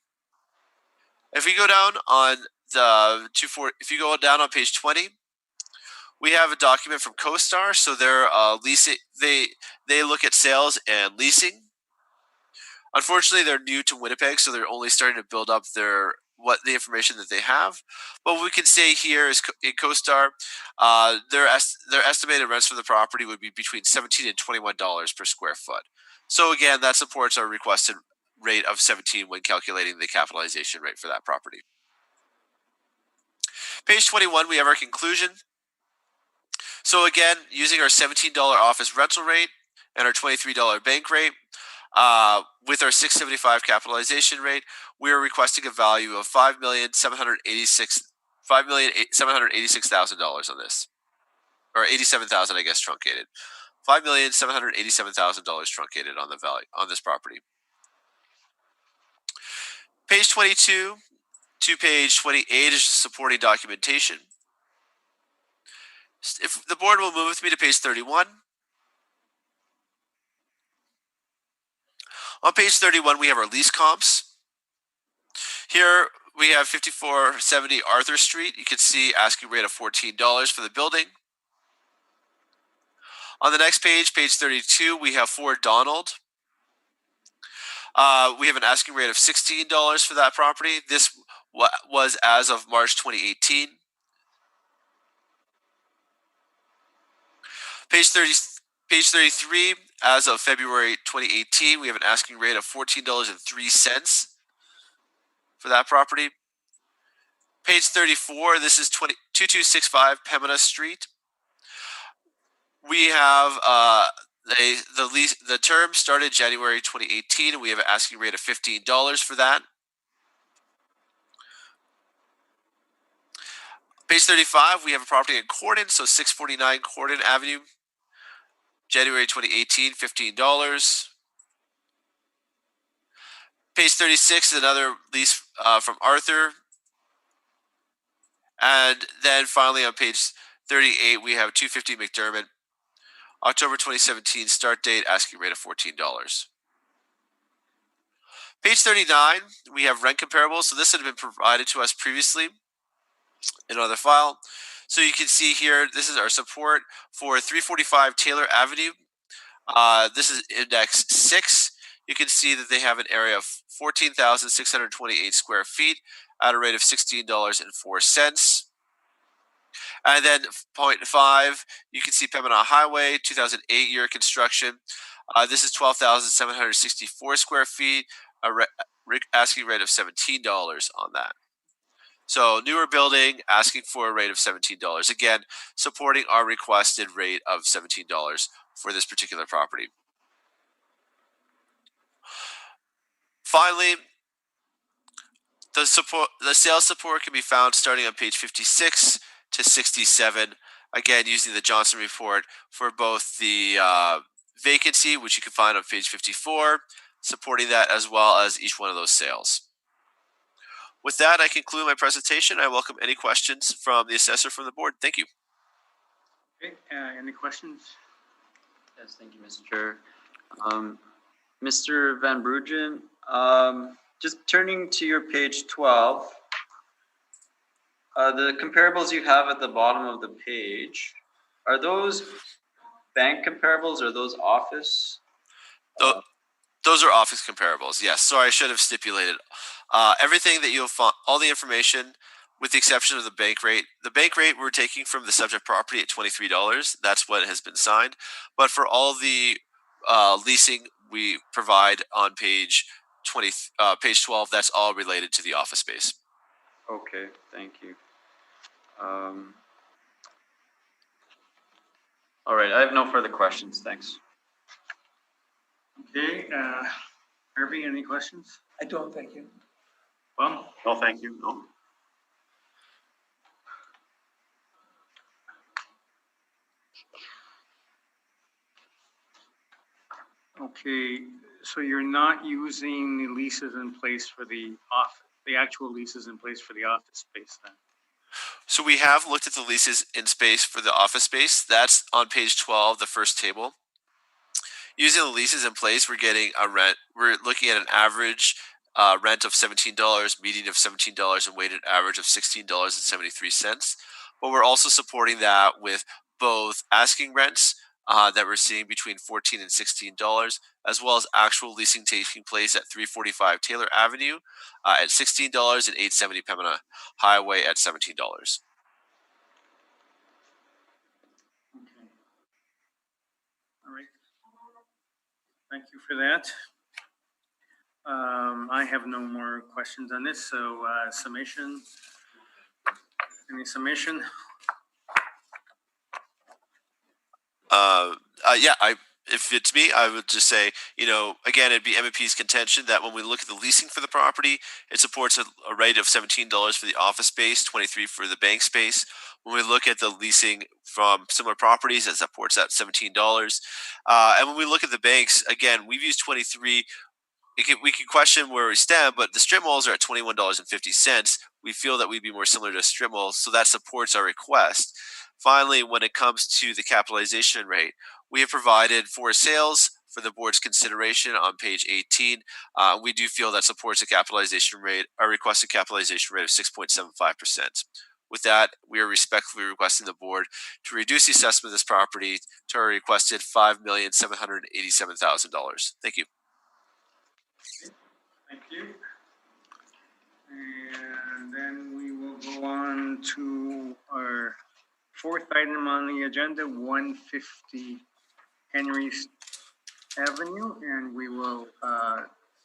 If we go down on if you go down on page 20, we have a document from CoStar. So they're leasing. They look at sales and leasing. Unfortunately, they're new to Winnipeg, so they're only starting to build up the information that they have. But what we can say here is in CoStar, their estimated rents for the property would be between $17 and $21 per square foot. So again, that supports our requested rate of 17 when calculating the capitalization rate for that property. Page 21, we have our conclusion. So again, using our $17 office rental rate and our $23 bank rate, with our 675 capitalization rate, we are requesting a value of $5,786,000 on this, or 87,000, I guess, truncated. $5,787,000 truncated on the value on this property. Page 22 to page 28 is just supporting documentation. If the board will move with me to page 31. On page 31, we have our lease comps. Here we have 5470 Arthur Street. You can see asking rate of $14 for the building. On the next page, page 32, we have 4 Donald. We have an asking rate of $16 for that property. This was as of March 2018. Page 33, as of February 2018, we have an asking rate of $14.03 for that property. Page 34, this is 2265 Pemina Street. We have the term started January 2018, and we have an asking rate of $15 for that. Page 35, we have a property in Corden, so 649 Corden Avenue. January 2018, $15. Page 36 is another lease from Arthur. And then finally on page 38, we have 250 McDermott. October 2017 start date, asking rate of $14. Page 39, we have rent comparables. So this had been provided to us previously in another file. So you can see here, this is our support for 345 Taylor Avenue. This is index 6. You can see that they have an area of 14,628 square feet at a rate of $16.04. And then point 5, you can see Pembina Highway, 2008 year construction. This is 12,764 square feet, asking rate of $17 on that. So newer building, asking for a rate of $17. Again, supporting our requested rate of $17 for this particular property. Finally, the sales support can be found starting on page 56 to 67. Again, using the Johnson report for both the vacancy, which you can find on page 54, supporting that as well as each one of those sales. With that, I conclude my presentation. I welcome any questions from the assessor from the board. Thank you. Okay, any questions? Yes, thank you, Mr. Chair. Mr. Van Bruggen, just turning to your page 12, the comparables you have at the bottom of the page, are those bank comparables or those office? Those are office comparables, yes. Sorry, I should have stipulated. Everything that you'll find, all the information, with the exception of the bank rate. The bank rate we're taking from the subject property at $23. That's what has been signed. But for all the leasing we provide on page 12, that's all related to the office space. Okay, thank you. All right, I have no further questions. Thanks. Okay, Harvey, any questions? I don't, thank you. Well, No, thank you. No. okay, so you're not using the leases in place for the actual leases in place for the office space then? So we have looked at the leases in space for the office space. That's on page 12, the first table. Using the leases in place, we're getting a rent. We're looking at an average rent of $17, median of $17, and weighted average of $16.73. But we're also supporting that with both asking rents that we're seeing between $14 and $16, as well as actual leasing taking place at 345 Taylor Avenue at $16 and 870 Pembina Highway at $17. Okay. All right. Thank you for that. I have no more questions on this, so summation. Any summation? If it's me, I would just say, again, it'd be MP's contention that when we look at the leasing for the property, it supports a rate of $17 for the office space, $23 for the bank space. When we look at the leasing from similar properties, it supports that $17. And when we look at the banks, again, we've used $23 we can question where we stand, but the strip malls are at $21.50. We feel that we'd be more similar to a strip mall, so that supports our request. Finally, when it comes to the capitalization rate, we have provided for sales for the board's consideration on page 18. We do feel that supports a capitalization rate, our requested capitalization rate of 6.75%. With that, we are respectfully requesting the board to reduce the assessment of this property to our requested $5,787,000. Thank you. Thank you. And then we will go on to our fourth item on the agenda, 150 Henry Avenue, and we will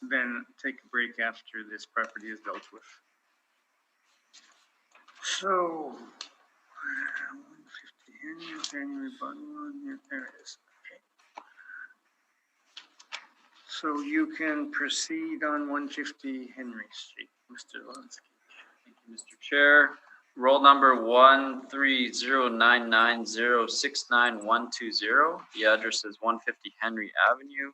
then take a break after this property is dealt with. So, 150 Henry Avenue, there it is. Okay. So you can proceed on 150 Henry Street, Mr. Lonsky. Thank you, Mr. Chair. Roll number 13099069120. The address is 150 Henry Avenue.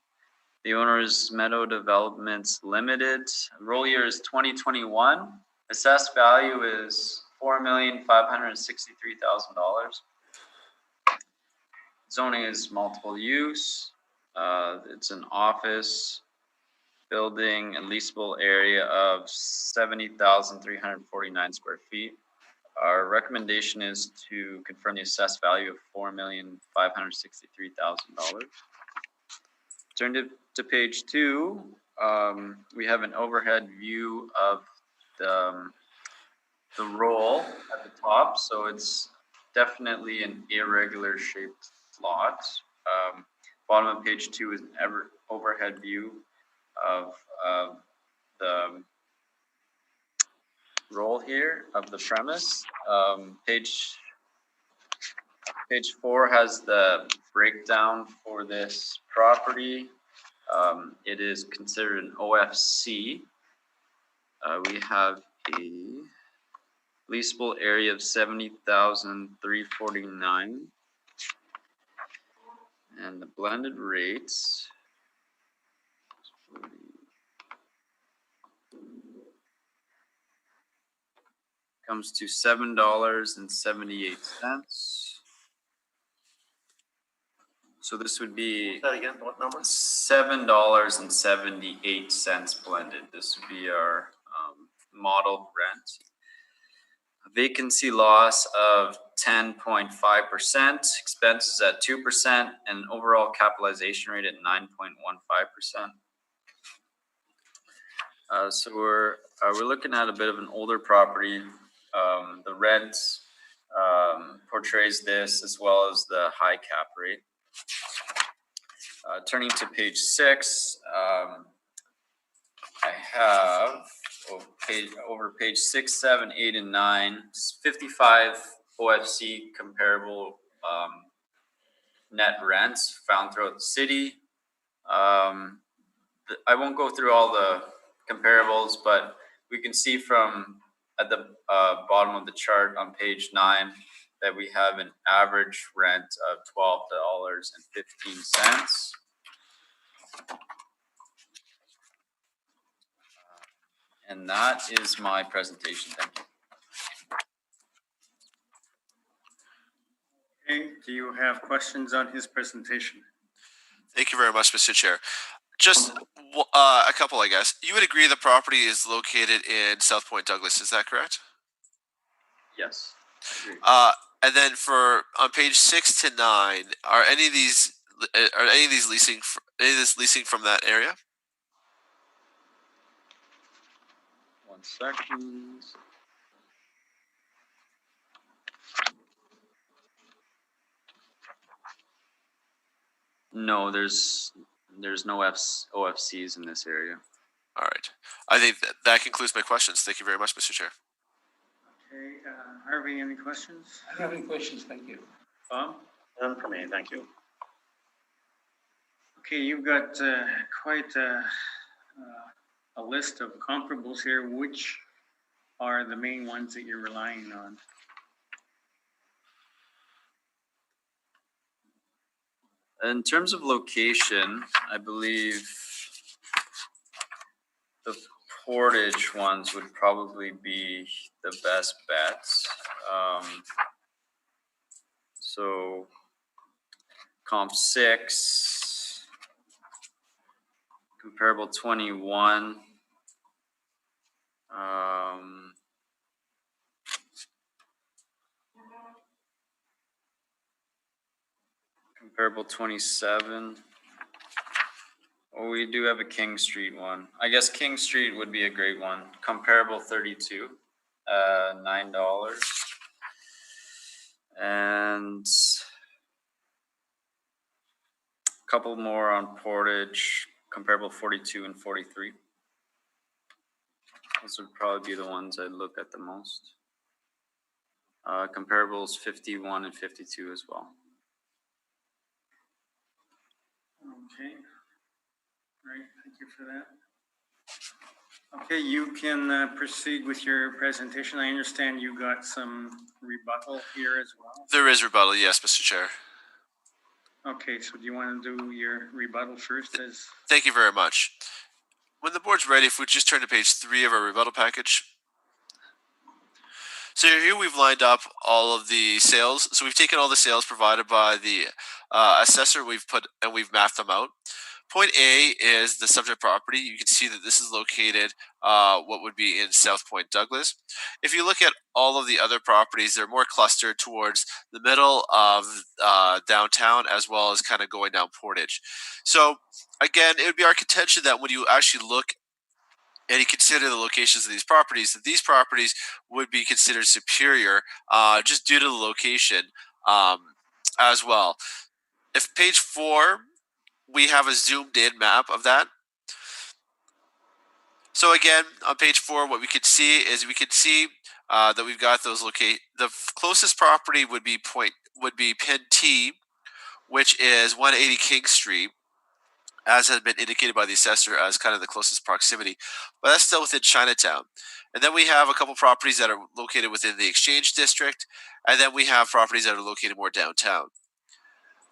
The owner is Meadow Developments Limited. Roll year is 2021. Assessed value is $4,563,000. Zoning is multiple use. It's an office building and leasable area of 70,349 square feet. Our recommendation is to confirm the assessed value of $4,563,000. Turn to page 2. We have an overhead view of the roll at the top, so it's definitely an irregular shaped lot. Bottom of page 2 is an overhead view of the roll here of the premise. Page 4 has the breakdown for this property. It is considered an OFC. We have a leasable area of 70,349, and the blended rates comes to $7.78. So this would be Say that again, what number? $7.78 blended. This would be our model rent. A vacancy loss of 10.5%, expenses at 2%, and an overall capitalization rate at 9.15%. So we're looking at a bit of an older property. The rent portrays this as well as the high cap rate. Turning to page 6, I have over page 6, 7, 8, and 9, 55 OFC comparable net rents found throughout the city. I won't go through all the comparables, but we can see from at the bottom of the chart on page 9 that we have an average rent of $12.15. And that is my presentation. Thank you. Okay, do you have questions on his presentation? Thank you very much, Mr. Chair. Just a couple, I guess. You would agree the property is located in South Point Douglas, is that correct? Yes. I agree. And then for on page 6 to 9, are any of these leasing from that area? 1 second. No, there's no OFCs in this area. All right. I think that concludes my questions. Thank you very much, Mr. Chair. Okay, Harvey, any questions? I don't have any questions, thank you. Bob? None for me, thank you. Okay, you've got quite a list of comparables here. Which are the main ones that you're relying on? In terms of location, I believe Portage ones would probably be the best bets. So comp 6, comparable 21. Comparable 27. Oh, we do have a King Street one. I guess King Street would be a great one. Comparable 32, $9. And a couple more on Portage, comparable 42 and 43. Those would probably be the ones I'd look at the most. Comparables 51 and 52 as well. Okay. Great, thank you for that. Okay, you can proceed with your presentation. I understand you got some rebuttal here as well. There is rebuttal, yes, Mr. Chair. Okay, so do you want to do your rebuttal first as? Thank you very much. When the board's ready, if we just turn to page 3 of our rebuttal package. So here we've lined up all of the sales. So we've taken all the sales provided by the assessor, we've mapped them out. Point A is the subject property. You can see that this is located what would be in South Point Douglas. If you look at all of the other properties, they're more clustered towards the middle of downtown, as well as kind of going down Portage. So again, it would be our contention that when you actually look and you consider the locations of these properties, that these properties would be considered superior just due to the location as well. If page 4, we have a zoomed in map of that. So again, on page 4, what we could see is that we've got those the closest property would be pin T, which is 180 King Street, as has been indicated by the assessor as kind of the closest proximity, but that's still within Chinatown. And then we have a couple properties that are located within the Exchange District, and then we have properties that are located more downtown.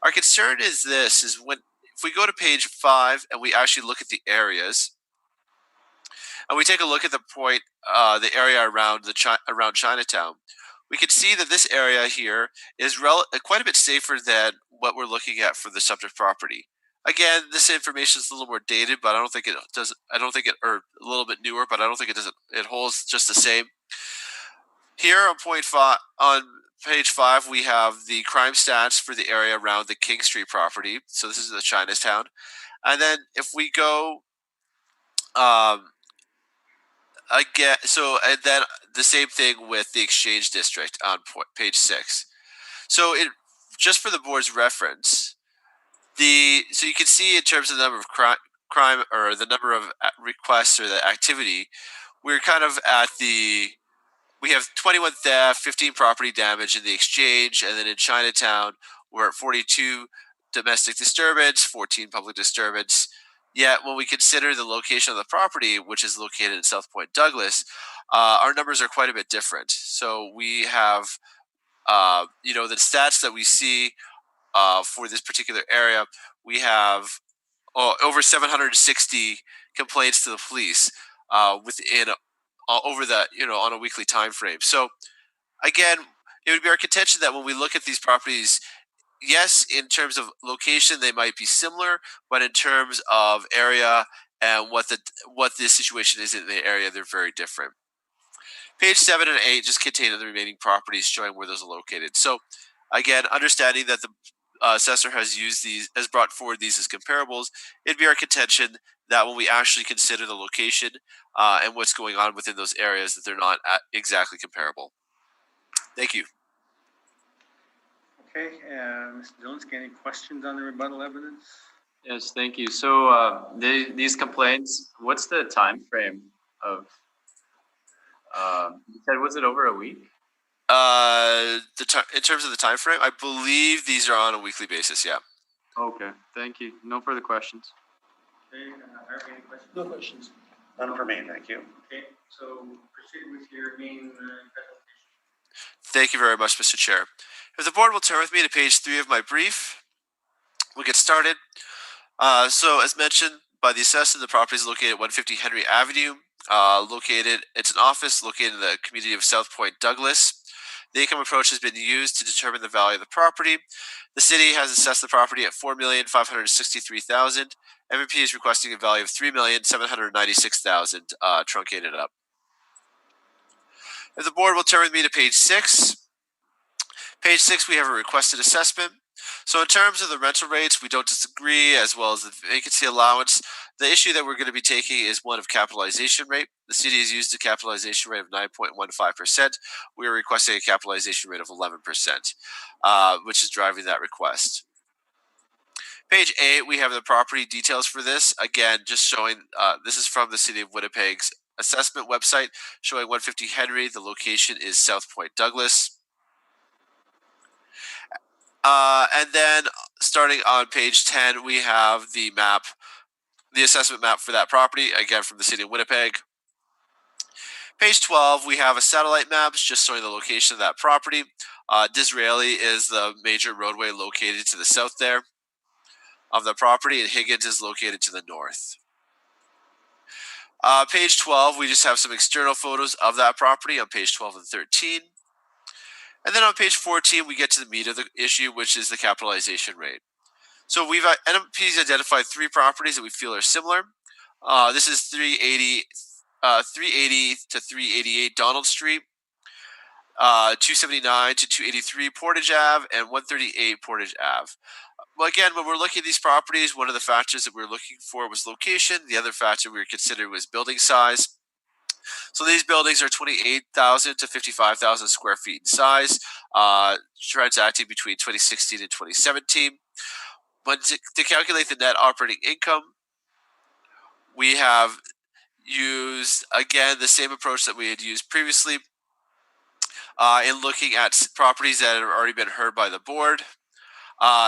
Our concern is if we go to page 5 and we actually look at the areas, and we take a look at the area around Chinatown, we can see that this area here is quite a bit safer than what we're looking at for the subject property. Again, this information is a little more dated, but or a little bit newer, but I don't think it holds just the same. Here on page 5, we have the crime stats for the area around the King Street property. So this is the Chinatown. And then if we go, and then the same thing with the Exchange District on page 6. So just for the board's reference, so you can see in terms of the number of crime or the number of requests or the activity, we're kind of we have 21 theft, 15 property damage in the Exchange, and then in Chinatown, we're at 42 domestic disturbance, 14 public disturbance. Yet when we consider the location of the property, which is located in South Point Douglas, our numbers are quite a bit different. So we have, the stats that we see for this particular area, we have over 760 complaints to the police within over that, on a weekly time frame. So again, it would be our contention that when we look at these properties, yes, in terms of location, they might be similar, but in terms of area and what the situation is in the area, they're very different. Page 7 and 8 just contain the remaining properties showing where those are located. So again, understanding that the assessor has brought forward these as comparables, it'd be our contention that when we actually consider the location and what's going on within those areas, that they're not exactly comparable. Thank you. Okay, Mr. Jones, any questions on the rebuttal evidence? Yes, thank you. So these complaints, what's the time frame of? You said, was it over a week? In terms of the time frame, I believe these are on a weekly basis. Yeah. Okay, thank you. No further questions. Okay, Harvey, any questions? No questions. None for me, thank you. Okay, so proceed with your main presentation. Thank you very much, Mr. Chair. If the board will turn with me to page 3 of my brief, we'll get started. So as mentioned by the assessor, the property is located at 150 Henry Avenue. It's an office located in the community of South Point, Douglas. The income approach has been used to determine the value of the property. The city has assessed the property at $4,563,000. MVP is requesting a value of $3,796,000, truncated up. If the board will turn with me to page 6. Page 6, we have a requested assessment. So in terms of the rental rates, we don't disagree, as well as the vacancy allowance. The issue that we're going to be taking is one of capitalization rate. The city has used a capitalization rate of 9.15%. We are requesting a capitalization rate of 11%, which is driving that request. Page 8, we have the property details for this. Again, just showing, this is from the City of Winnipeg's assessment website, showing 150 Henry. The location is South Point, Douglas. And then starting on page 10, we have the map, the assessment map for that property, again from the City of Winnipeg. Page 12, we have a satellite map just showing the location of that property. Disraeli is the major roadway located to the south there of the property, and Higgins is located to the north. Page 12, we just have some external photos of that property on page 12 and 13. And then on page 14, we get to the meat of the issue, which is the capitalization rate. So we've NMP's identified 3 properties that we feel are similar. This is 380 to 388 Donald Street, 279 to 283 Portage Ave, and 138 Portage Ave. Well, again, when we're looking at these properties, one of the factors that we were looking for was location. The other factor we were considering was building size. So these buildings are 28,000 to 55,000 square feet in size, transacting between 2016 and 2017. But to calculate the net operating income, we have used, again, the same approach that we had used previously in looking at properties that have already been heard by the board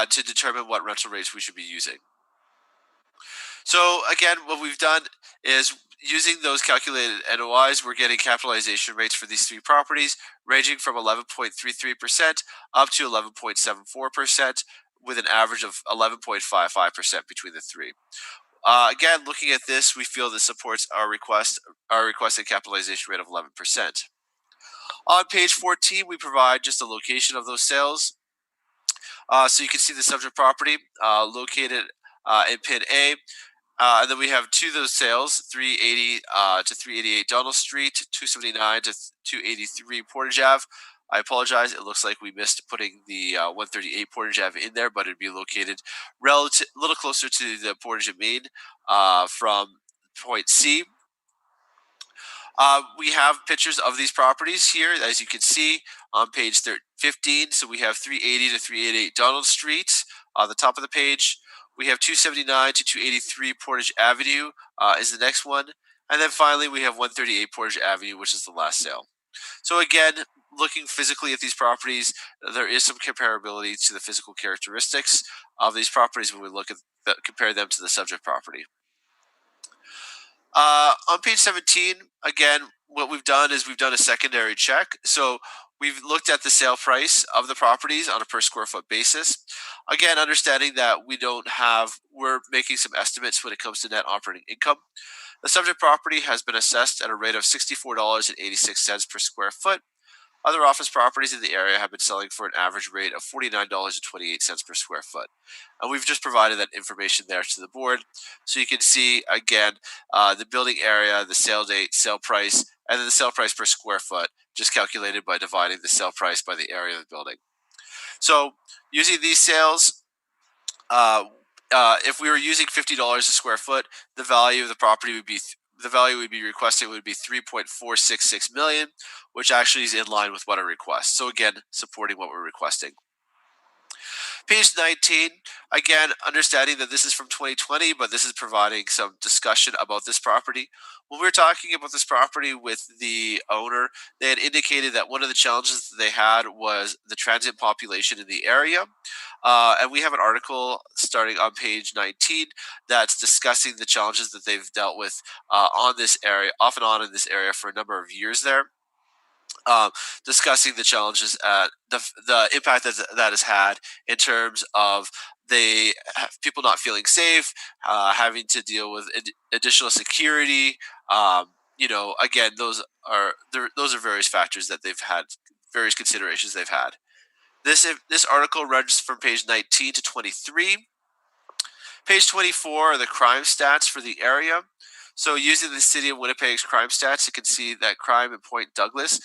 to determine what rental rates we should be using. So again, what we've done is using those calculated NOIs, we're getting capitalization rates for these 3 properties ranging from 11.33% up to 11.74%, with an average of 11.55% between the 3. Again, looking at this, we feel this supports our requested capitalization rate of 11%. On page 14, we provide just a location of those sales. So you can see the subject property located in Pin A. And then we have 2 of those sales, 380 to 388 Donald Street, 279 to 283 Portage Ave. I apologize. It looks like we missed putting the 138 Portage Ave in there, but it'd be located a little closer to the Portage of Maine from point C. We have pictures of these properties here, as you can see on page 15. So we have 380 to 388 Donald Street on the top of the page. We have 279 to 283 Portage Avenue is the next one. And then finally, we have 138 Portage Avenue, which is the last sale. So again, looking physically at these properties, there is some comparability to the physical characteristics of these properties when we look at compare them to the subject property. On page 17, again, what we've done is we've done a secondary check. So we've looked at the sale price of the properties on a per square foot basis. Again, understanding that we're making some estimates when it comes to net operating income. The subject property has been assessed at a rate of $64.86 per square foot. Other office properties in the area have been selling for an average rate of $49.28 per square foot. And we've just provided that information there to the board. So you can see, again, the building area, the sale date, sale price, and then the sale price per square foot, just calculated by dividing the sale price by the area of the building. So using these sales, if we were using $50 a square foot, the value of the property would be the value we'd be requesting would be $3.466 million, which actually is in line with what I request. So again, supporting what we're requesting. Page 19, again, understanding that this is from 2020, but this is providing some discussion about this property. When we were talking about this property with the owner, they had indicated that one of the challenges that they had was the transient population in the area. And we have an article starting on page 19 that's discussing the challenges that they've dealt with on this area, off and on in this area for a number of years there. Discussing the challenges, the impact that has had in terms of people not feeling safe, having to deal with additional security, again, those are various factors that they've had, various considerations they've had. This article runs from page 19 to 23. Page 24 are the crime stats for the area. So using the city of Winnipeg's crime stats, you can see that crime in Point Douglas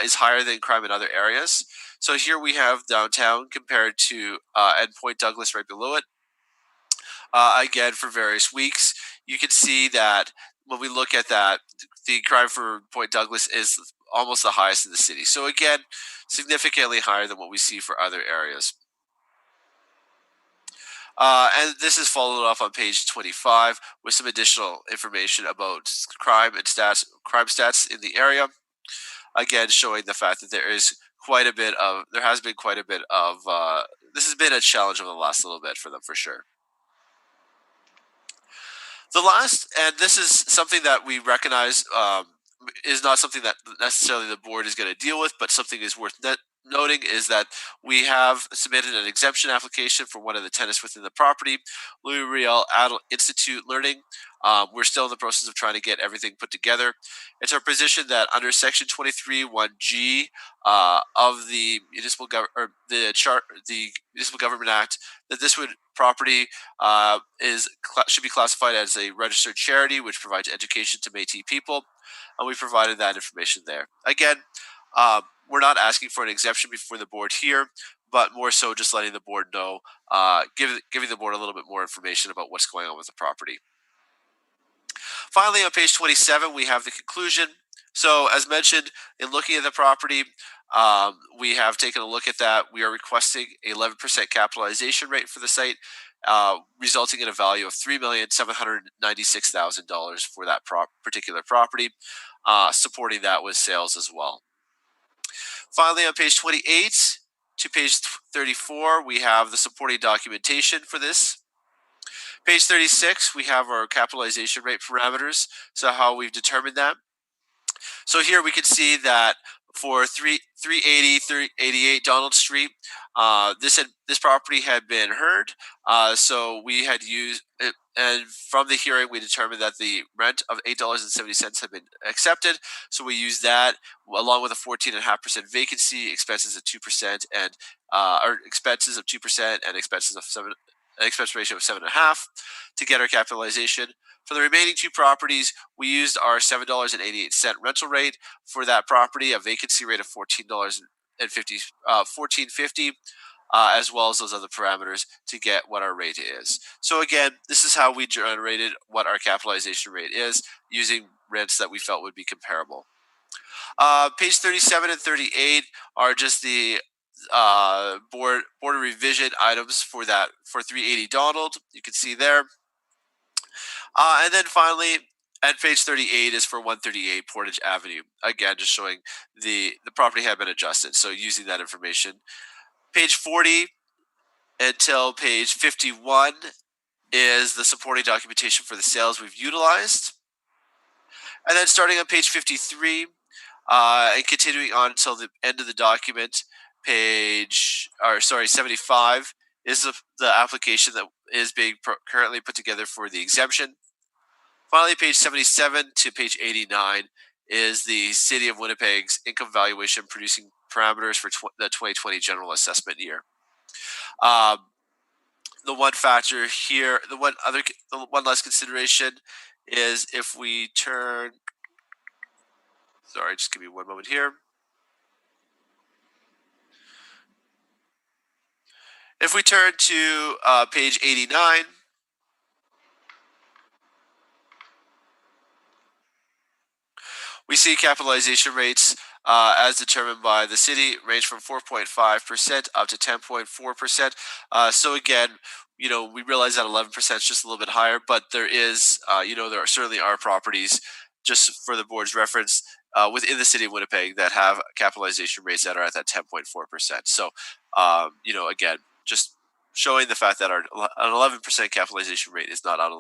is higher than crime in other areas. So here we have downtown compared to and Point Douglas right below it. Again, for various weeks, you can see that when we look at that, the crime for Point Douglas is almost the highest in the city. So again, significantly higher than what we see for other areas. And this is followed up on page 25 with some additional information about crime stats in the area. Again, showing the fact that there has been quite a bit of, this has been a challenge over the last little bit for them for sure. The last, and this is something that we recognize is not something that necessarily the board is going to deal with, but something is worth noting is that we have submitted an exemption application for one of the tenants within the property, Louis Riel Adult Institute Learning. We're still in the process of trying to get everything put together. It's our position that under Section 23(1)(g) of the Municipal Government Act, that this property should be classified as a registered charity, which provides education to Métis people, and we provided that information there. Again, we're not asking for an exemption before the board here, but more so just letting the board know, giving the board a little bit more information about what's going on with the property. Finally, on page 27, we have the conclusion. So as mentioned, in looking at the property, we have taken a look at that. We are requesting 11% capitalization rate for the site, resulting in a value of $3,796,000 for that particular property, supporting that with sales as well. Finally, on page 28 to page 34, we have the supporting documentation for this. Page 36, we have our capitalization rate parameters, so how we've determined that. So here we can see that for 388 Donald Street, this property had been heard. So we had used it, and from the hearing, we determined that the rent of $8.70 had been accepted. So we used that along with a 14.5% vacancy, expenses of 2%, and or expenses of 2% and expenses of an expense ratio of 7.5 to get our capitalization. For the remaining two properties, we used our $7.88 rental rate for that property, a vacancy rate of $14.50, as well as those other parameters to get what our rate is. So again, this is how we generated what our capitalization rate is using rents that we felt would be comparable. Page 37 and 38 are just the board of revision items for 380 Donald. You can see there. And then finally, at page 38 is for 138 Portage Avenue. Again, just showing the property had been adjusted. So using that information. Page 40 until page 51 is the supporting documentation for the sales we've utilized. And then starting on page 53 and continuing on until the end of the document, 75 is the application that is being currently put together for the exemption. Finally, page 77 to page 89 is the City of Winnipeg's income valuation producing parameters for the 2020 general assessment year. The one factor here, the one last consideration is if we turn, sorry, just give me one moment here. If we turn to page 89, we see capitalization rates as determined by the city range from 4.5% up to 10.4%. So again, we realize that 11% is just a little bit higher, but there is, there certainly are properties, just for the board's reference, within the city of Winnipeg that have capitalization rates that are at that 10.4%. So, again, just showing the fact that an 11% capitalization rate is not out of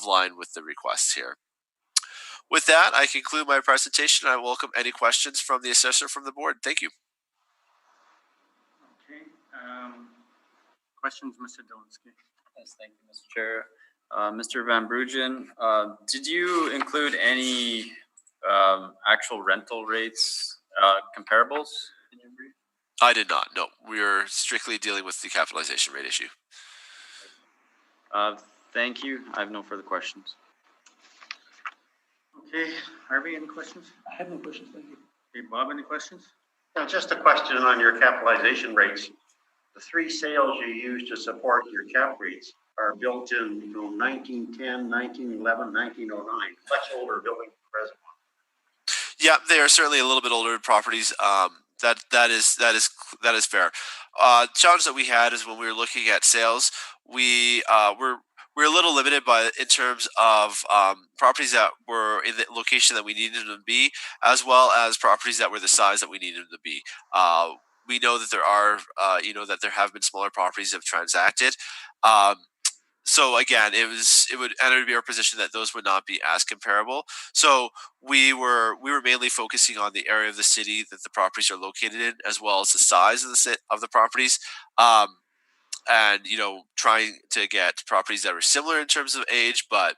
line with the requests here. With that, I conclude my presentation. I welcome any questions from the assessor from the board. Thank you. Okay. Questions, Mr. Dolinsky? Yes, thank you, Mr. Chair. Mr. Van Bruggen, did you include any actual rental rates comparables in your brief? I did not. No, we are strictly dealing with the capitalization rate issue. Thank you. I have no further questions. Okay, Harvey, any questions? I have no questions, thank you. Okay, Bob, any questions? Now, just a question on your capitalization rates. The 3 sales you use to support your cap rates are built in, 1910, 1911, 1909, much older building than the present one. Yeah, they are certainly a little bit older properties. That is fair. Challenge that we had is when we were looking at sales, we're a little limited in terms of properties that were in the location that we needed them to be, as well as properties that were the size that we needed them to be. We know that there are, that there have been smaller properties that have transacted. So again, it would be our position that those would not be as comparable. So we were mainly focusing on the area of the city that the properties are located in, as well as the size of the properties, and trying to get properties that are similar in terms of age. But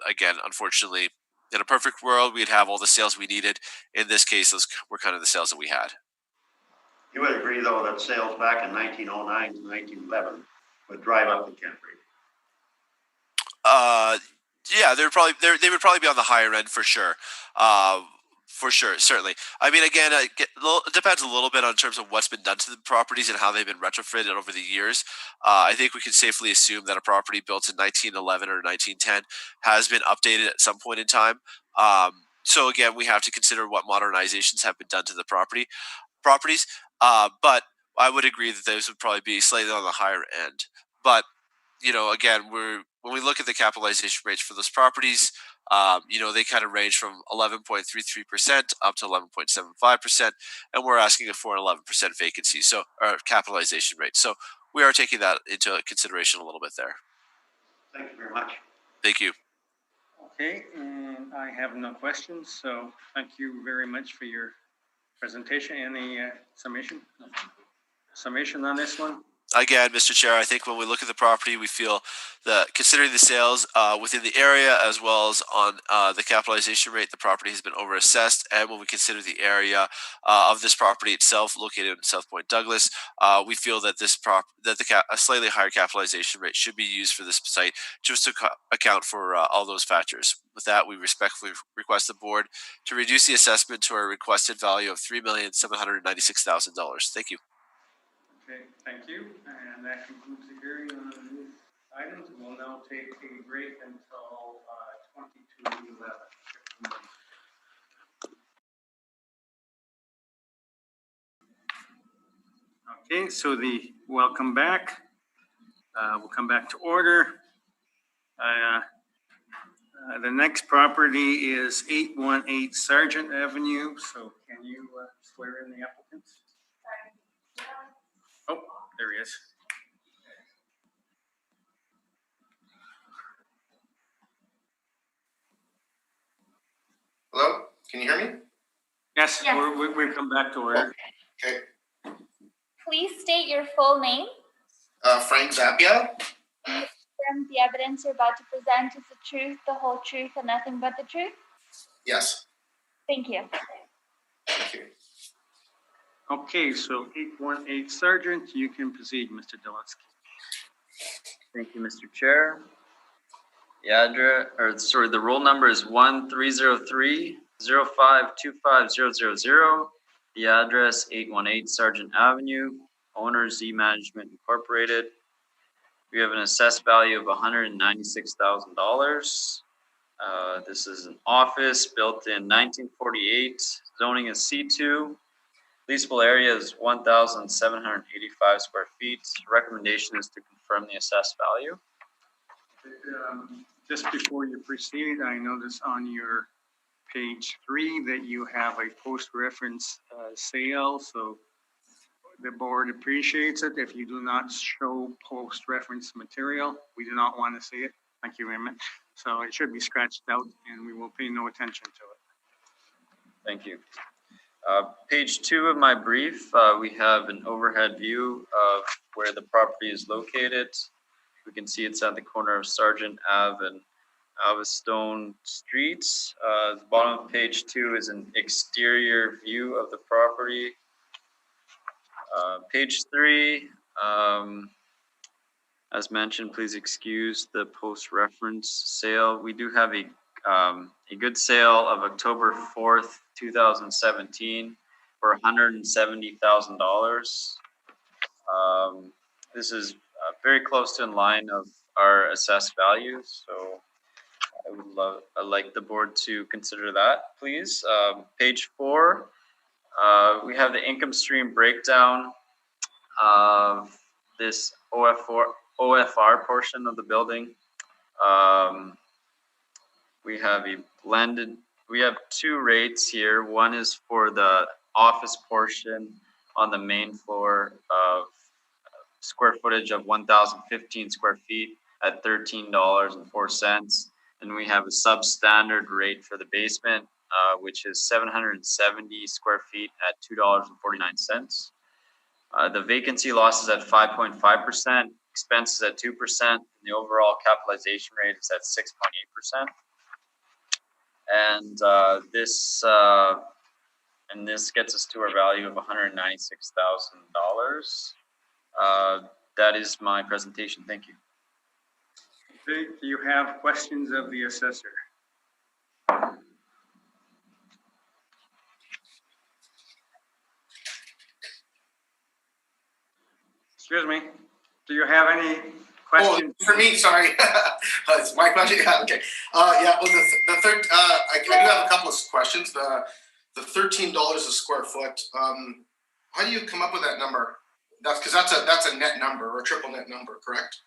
again, unfortunately, in a perfect world, we'd have all the sales we needed. In this case, those were kind of the sales that we had. You would agree, though, that sales back in 1909 to 1911 would drive up the cap rate? Yeah, they would probably be on the higher end for sure. For sure, certainly. I mean, again, it depends a little bit on terms of what's been done to the properties and how they've been retrofitted over the years. I think we can safely assume that a property built in 1911 or 1910 has been updated at some point in time. So again, we have to consider what modernizations have been done to the properties. But I would agree that those would probably be slightly on the higher end. But again, when we look at the capitalization rates for those properties, they kind of range from 11.33% up to 11.75%, and we're asking for an 11% vacancy, or capitalization rate. So we are taking that into consideration a little bit there. Thank you very much. Thank you. Okay, and I have no questions, so thank you very much for your presentation. Any summation? Summation on this one? Again, Mr. Chair, I think when we look at the property, we feel that considering the sales within the area as well as on the capitalization rate, the property has been overassessed. And when we consider the area of this property itself, located in South Point Douglas, we feel that a slightly higher capitalization rate should be used for this site, just to account for all those factors. With that, we respectfully request the board to reduce the assessment to a requested value of $3,796,000. Thank you. Okay, thank you. And that concludes the hearing on these items. We'll now take a break until 22:11. Okay, so welcome back. We'll come back to order. The next property is 818 Sargent Avenue. So can you swear in the applicants? Oh, there he is. Hello, can you hear me? Yes, Yes. we've come back to order. Okay. Please state your full name. Frank Zappia. Confirm the evidence you're about to present is the truth, the whole truth, and nothing but the truth. Yes. Thank you. Thank you. Okay, so 818 Sargent, you can proceed, Mr. Delansky. Thank you, Mr. Chair. The roll number is 1303-0525-000. The address 818 Sargent Avenue, owner Z Management Incorporated. We have an assessed value of $196,000. This is an office built in 1948. Zoning is C2. Leasable area is 1,785 square feet. Recommendation is to confirm the assessed value. Just before you proceed, I notice on your page 3 that you have a post-reference sale. So the board appreciates it. If you do not show post-reference material, we do not want to see it. Thank you very much. So it should be scratched out and we will pay no attention to it. Thank you. Page 2 of my brief, we have an overhead view of where the property is located. we can see it's at the corner of Sergeant Ave and Avistone Streets. The bottom of page 2 is an exterior view of the property. Page 3, as mentioned, please excuse the post-reference sale. We do have a good sale of October 4th, 2017 for $170,000. This is very close to in line of our assessed values, so I'd like the board to consider that, please. Page 4, we have the income stream breakdown of this OFR portion of the building. We have we have 2 rates here. One is for the office portion on the main floor of square footage of 1,015 square feet at $13.04. And we have a substandard rate for the basement, which is 770 square feet at $2.49. The vacancy loss is at 5.5%, expenses at 2%, and the overall capitalization rate is at 6.8%. And this gets us to our value of $196,000. That is my presentation. Thank you. Okay, do you have questions of the assessor? Excuse me, do you have any questions? Oh, for me, sorry. It's my question. Yeah, okay. Yeah, well, the third, I do have a couple of questions. The $13 a square foot. How do you come up with that number? That's because that's a net number or a triple net number, correct?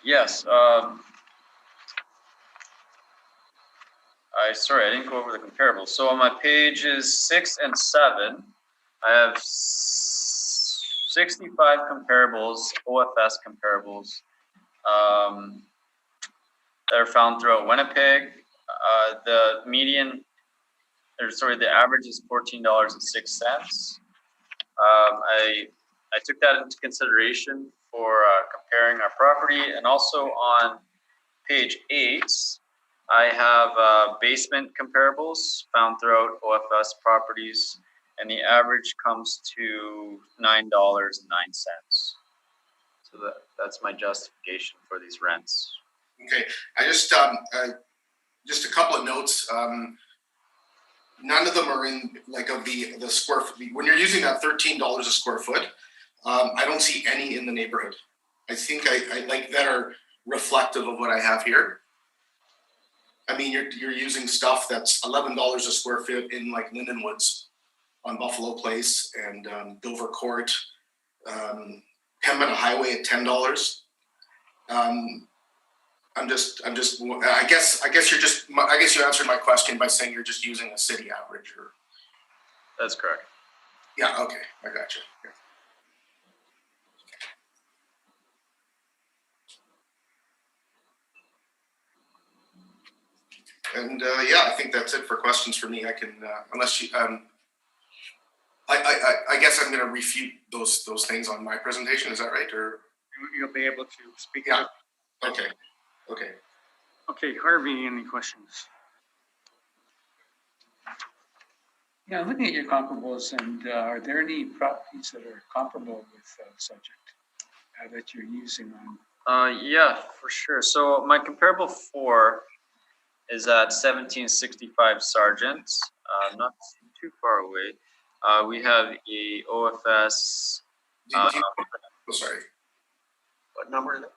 Yes. Sorry, I didn't go over the comparables. So on my pages 6 and 7, I have 65 comparables, OFS comparables, that are found throughout Winnipeg. The average is $14.06. I took that into consideration for comparing our property, and also on page 8, I have basement comparables found throughout OFS properties, and the average comes to $9.09. So that's my justification for these rents. Okay, I just a couple of notes. None of them are in like of the square foot. When you're using that $13 a square foot, I don't see any in the neighborhood. I think I like that are reflective of what I have here. I mean, you're using stuff that's $11 a square foot in like Lindenwoods on Buffalo Place and Dover Court, Pembina Highway at $10. I guess you answered my question by saying you're just using a city average, or. That's correct. Yeah. Okay, I got you. Yeah. And yeah, I think that's it for questions for me. I can, unless you, I guess I'm going to refute those things on my presentation. Is that right? Or You'll be able to speak. Yeah. Okay. Okay. Okay, Harvey, any questions? Yeah, looking at your comparables, and are there any properties that are comparable with subject that you're using on? Yeah, for sure. So my comparable 4 is at 1765 Sargent, not too far away. We have a OFS. Sorry. What number is it?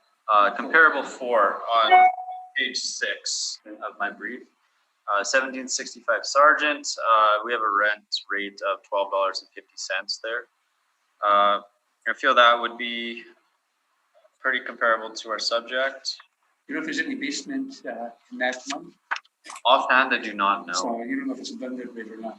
Comparable 4 on page 6 of my brief. 1765 Sargent. We have a rent rate of $12.50 there. I feel that would be pretty comparable to our subject. You know if there's any basement in that one? Offhand, I do not know. So you don't know if it's a blended rate or not.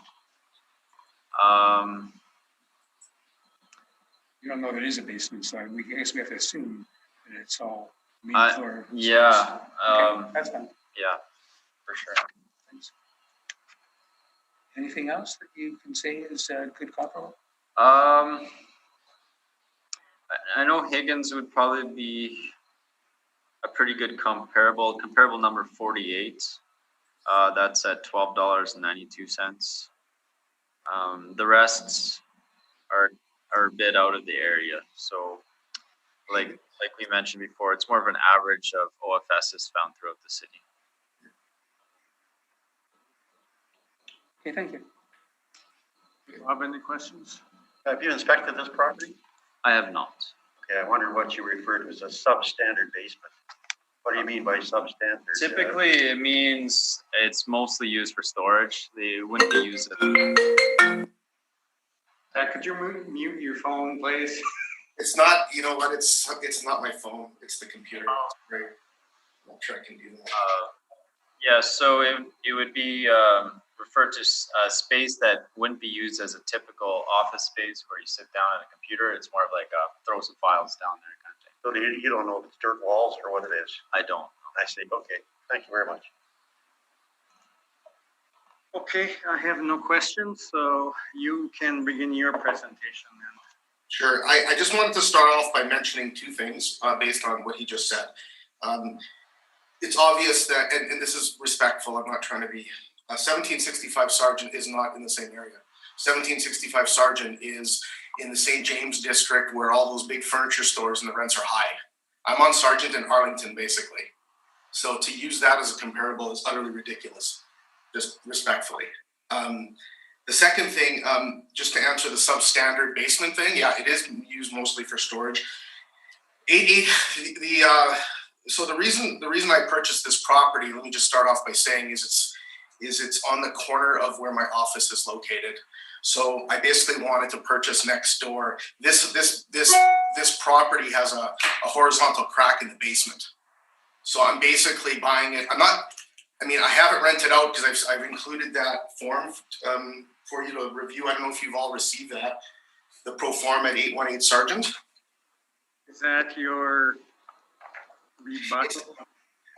You don't know if it is a basement, so I guess we have to assume that it's all main floor. Yeah. Okay, that's fine. Yeah, for sure. Thanks. Anything else that you can say is a good comparable? I know Higgins would probably be a pretty good comparable number 48. That's at $12.92. The rest are a bit out of the area. So like we mentioned before, it's more of an average of OFSs found throughout the city. Okay, thank you. Rob, any questions? Have you inspected this property? I have not. Okay, I wondered what you referred to as a substandard basement. What do you mean by substandard? Typically, it means it's mostly used for storage. They wouldn't be used as Could you mute your phone, please? It's not, you know what, it's not my phone, it's the computer. Right. I'm sure I can do that. yeah, so it would be referred to a space that wouldn't be used as a typical office space where you sit down at a computer. It's more of like throw some files down there kind of thing. So you don't know if it's dirt walls or what it is? I don't. I see. Okay. Thank you very much. Okay, I have no questions, so you can begin your presentation then. Sure. I just wanted to start off by mentioning two things based on what he just said. It's obvious that, and this is respectful, I'm not trying to be, 1765 Sargent is not in the same area. 1765 Sargent is in the St. James district where all those big furniture stores and the rents are high. I'm on Sargent and Arlington, basically. So to use that as a comparable is utterly ridiculous, just respectfully. The second thing, just to answer the substandard basement thing, yeah, it is used mostly for storage. So the reason I purchased this property, let me just start off by saying, is it's on the corner of where my office is located. So I basically wanted to purchase next door. This property has a horizontal crack in the basement. So I'm basically buying it. I haven't rented out because I've included that form for you to review. I don't know if you've all received that, the pro forma at 818 Sargent. Is that your rebuttal?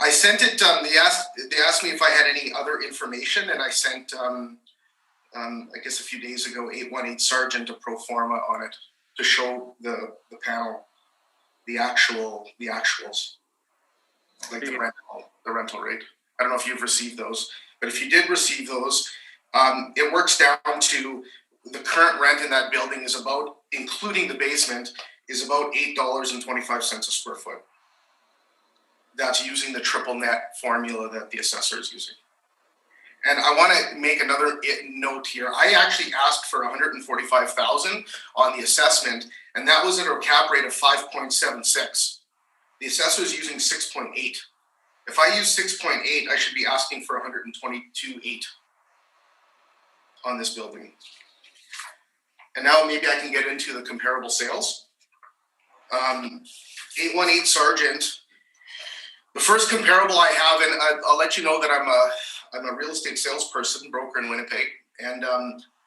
I sent it. They asked me if I had any other information, and I sent, I guess a few days ago, 818 Sargent a pro forma on it to show the panel, the actuals, like the rental rate. I don't know if you've received those, but if you did receive those, it works down to the current rent in that building is about, including the basement, is about $8.25 a square foot. That's using the triple net formula that the assessor is using. And I want to make another note here. I actually asked for $145,000 on the assessment, and that was at a cap rate of 5.76. The assessor is using 6.8. If I use 6.8, I should be asking for 122.8 on this building. And now maybe I can get into the comparable sales. 818 Sargent. The first comparable I have, and I'll let you know that I'm a real estate salesperson, broker in Winnipeg, and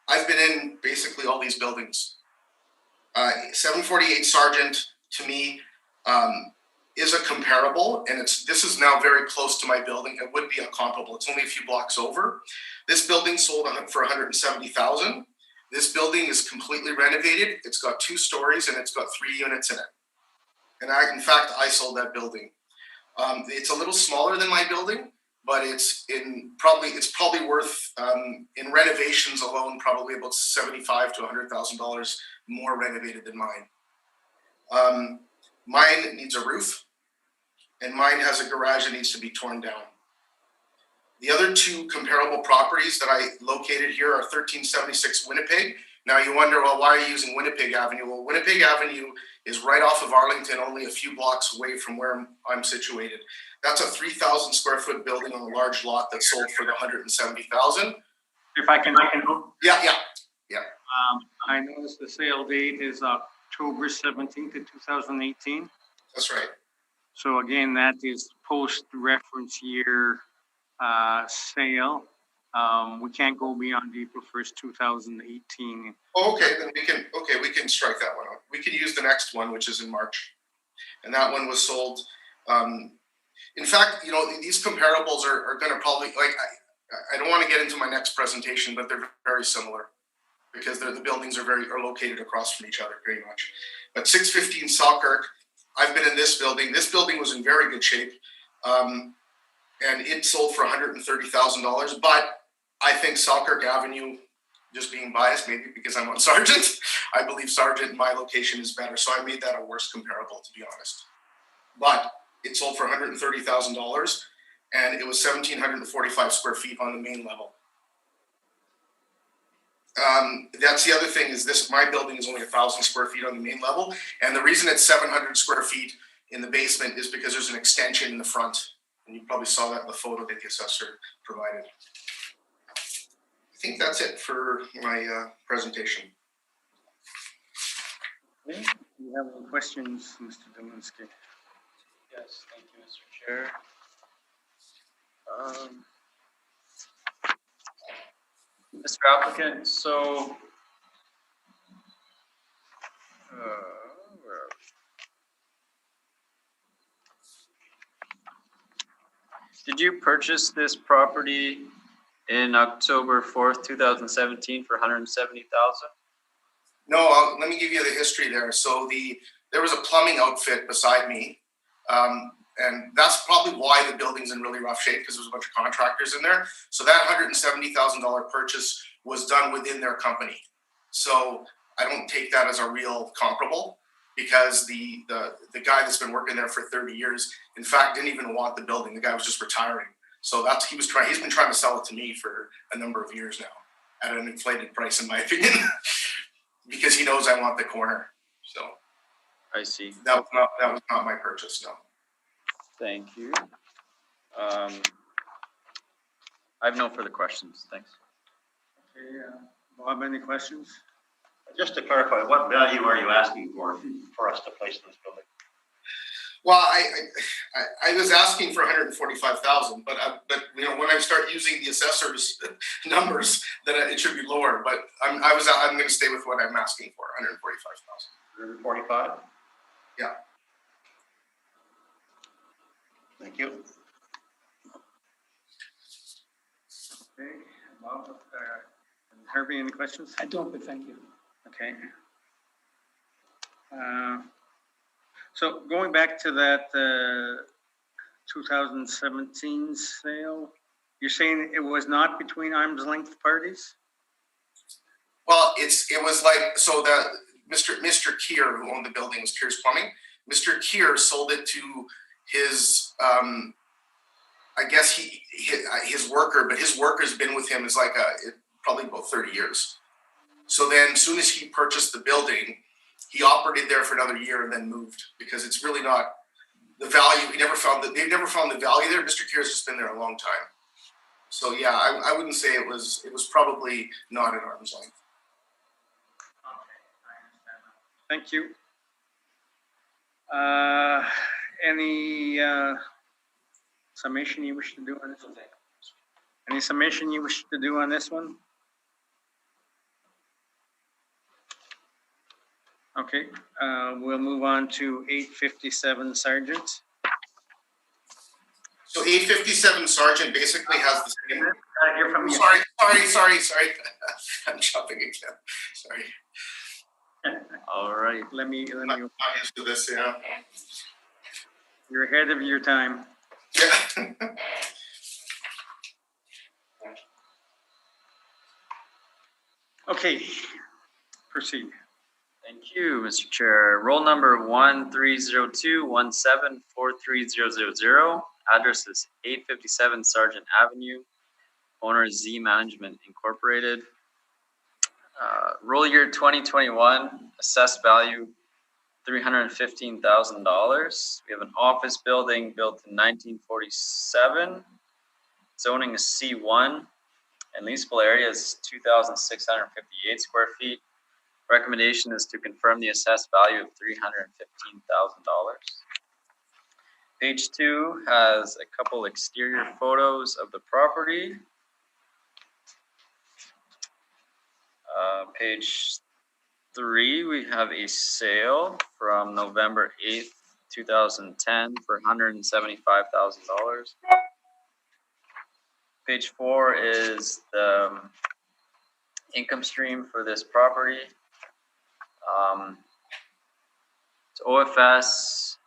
I've been in basically all these buildings. 748 Sargent to me is a comparable, and this is now very close to my building. It would be a comparable. It's only a few blocks over. This building sold for $170,000. This building is completely renovated. It's got 2 stories and it's got 3 units in it. And in fact, I sold that building. It's a little smaller than my building, but it's probably worth in renovations alone probably about $75,000 to $100,000 more renovated than mine. Mine needs a roof, and mine has a garage that needs to be torn down. The other 2 comparable properties that I located here are 1376 Winnipeg. Now you wonder, well, why are you using Winnipeg Avenue? Well, Winnipeg Avenue is right off of Arlington, only a few blocks away from where I'm situated. That's a 3,000 square foot building on a large lot that sold for the $170,000. If I can. Yeah. I noticed the sale date is October 17th of 2018. That's right. So again, that is post-reference year sale. We can't go beyond April 1st, 2018. Oh, okay, then we can strike that one out. We can use the next one, which is in March. And that one was sold. In fact, these comparables are going to probably, I don't want to get into my next presentation, but they're very similar because the buildings are located across from each other pretty much. But 615 Selkirk, I've been in this building. This building was in very good shape. And it sold for $130,000. But I think Selkirk Avenue, just being biased, maybe because I'm on Sargent, I believe Sargent, my location is better. So I made that a worse comparable, to be honest. But it sold for $130,000 and it was 1,745 square feet on the main level. That's the other thing is this, my building is only 1,000 square feet on the main level. And the reason it's 700 square feet in the basement is because there's an extension in the front. And you probably saw that in the photo that the assessor provided. I think that's it for my presentation. Okay. Do you have any questions, Mr. Dolinsky? Yes, thank you, Mr. Chair. Mr. Applicant, so where are we? Did you purchase this property in October 4th, 2017 for $170,000? No, let me give you the history there. So there was a plumbing outfit beside me. And that's probably why the building's in really rough shape, because there's a bunch of contractors in there. So that $170,000 purchase was done within their company. So I don't take that as a real comparable, because the guy that's been working there for 30 years, in fact, didn't even want the building. The guy was just retiring. So he's been trying to sell it to me for a number of years now at an inflated price, in my opinion, because he knows I want the corner. So I see. That was not my purchase, no. Thank you. I have no further questions. Thanks. Okay, Bob, any questions? Just to clarify, what value are you asking for us to place in this building? Well, I was asking for 145,000, but you know, when I start using the assessor's numbers, then it should be lower. But I'm going to stay with what I'm asking for, 145,000. 145? Yeah. Thank you. Okay, Bob, Herbie, any questions? I don't, but thank you. Okay. So going back to that 2017 sale, you're saying it was not between arm's length parties? Well, it was like, so that Mr. Keir, who owned the building, was Keir's Plumbing. Mr. Keir sold it to his, I guess his worker, but his worker's been with him is like probably about 30 years. So then as soon as he purchased the building, he operated there for another year and then moved, because it's really not the value. They've never found the value there. Mr. Keir's just been there a long time. So yeah, I wouldn't say it was probably not at arm's length. Thank you. Any summation you wish to do on this one? Any summation you wish to do on this one? Okay, we'll move on to 857 Sargent. So 857 Sargent basically has the same. Hear from you. Sorry. I'm jumping again. Sorry. All right, let me. I'm not used to this, yeah. You're ahead of your time. Yeah. Okay, proceed. Thank you, Mr. Chair. Roll number 13021743000. Address is 857 Sargent Avenue. Owner is Z Management Incorporated. Roll year 2021. Assessed value $315,000. We have an office building built in 1947. Zoning is C1, and leasable area is 2,658 square feet. Recommendation is to confirm the assessed value of $315,000. Page 2 has a couple exterior photos of the property. Page 3, we have a sale from November 8th, 2010 for $175,000. Page 4 is the income stream for this property. It's OFS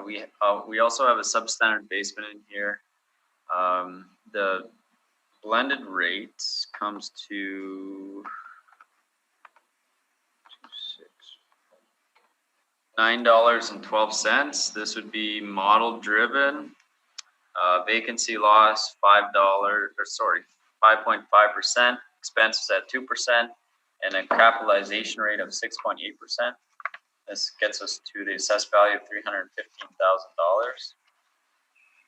We also have a substandard basement in here. The blended rate comes to $9.12. This would be model driven. Vacancy loss $5.5%. Expenses at 2%, and a capitalization rate of 6.8%. This gets us to the assessed value of $315,000.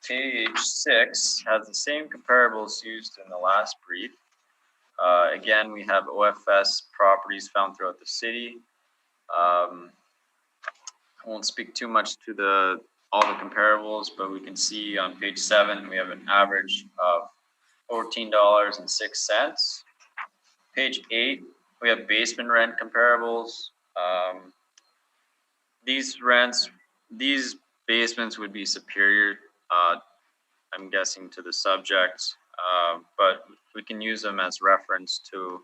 Page 6 has the same comparables used in the last brief. Again, we have OFS properties found throughout the city. I won't speak too much to all the comparables, but we can see on page 7 we have an average of $14.06. Page 8 we have basement rent comparables. These basements would be superior, I'm guessing, to the subject, but we can use them as reference to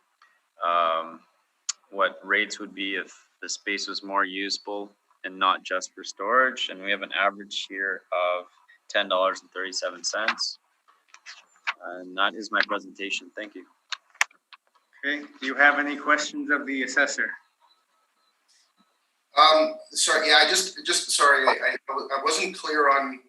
what rates would be if the space was more usable and not just for storage. And we have an average here of $10.37. And that is my presentation. Thank you. Okay, do you have any questions of the assessor? Sorry, yeah, sorry, I wasn't clear on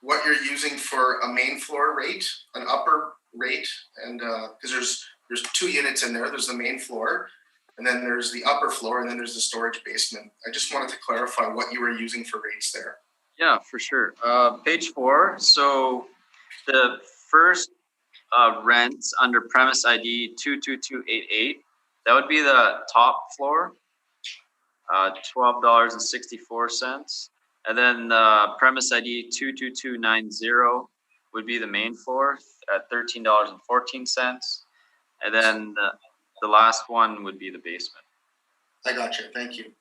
what you're using for a main floor rate, an upper rate, and because there's 2 units in there. There's the main floor, and then there's the upper floor, and then there's the storage basement. I just wanted to clarify what you were using for rates there. Yeah, for sure. Page 4. So the first rents under premise ID 22288, that would be the top floor, $12.64. And then premise ID 22290 would be the main floor at $13.14. And then the last one would be the basement. I got you. Thank you.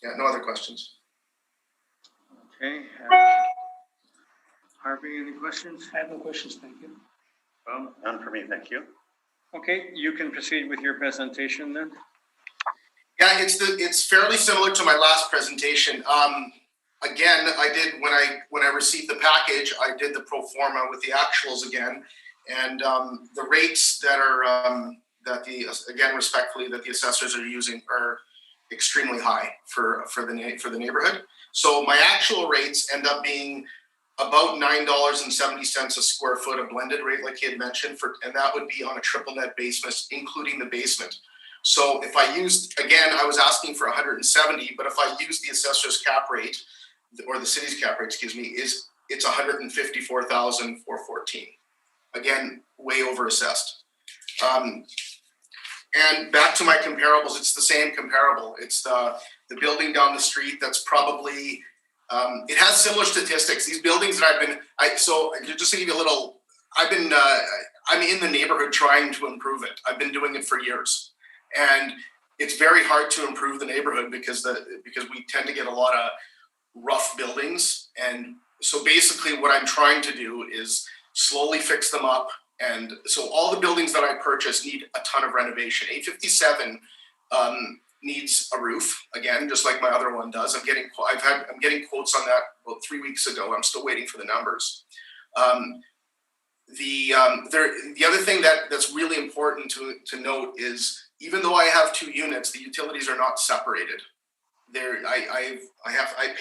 Yeah, no other questions. Okay. Harvey, any questions? I have no questions, thank you. None for me, thank you. Okay, you can proceed with your presentation then. Yeah, it's fairly similar to my last presentation. Again, I did when I received the package, I did the pro forma with the actuals again, and the rates that are respectfully that the assessors are using are extremely high for the neighborhood. So my actual rates end up being about $9.70 a square foot, a blended rate like he had mentioned, and that would be on a triple net basis, including the basement. So if I used, again, I was asking for 170, but if I use the assessor's cap rate, or the city's cap rate, excuse me, it's 154,414. Again, way over assessed. And back to my comparables, it's the same comparable. It's the building down the street that's probably, it has similar statistics. These buildings that so just to give you a little, I'm in the neighborhood trying to improve it. I've been doing it for years. And it's very hard to improve the neighborhood because we tend to get a lot of rough buildings. And so basically what I'm trying to do is slowly fix them up. And so all the buildings that I purchased need a ton of renovation. 857 needs a roof, again, just like my other one does. I'm getting quotes on that about 3 weeks ago. I'm still waiting for the numbers. The other thing that's really important to note is, even though I have 2 units, the utilities are not separated. I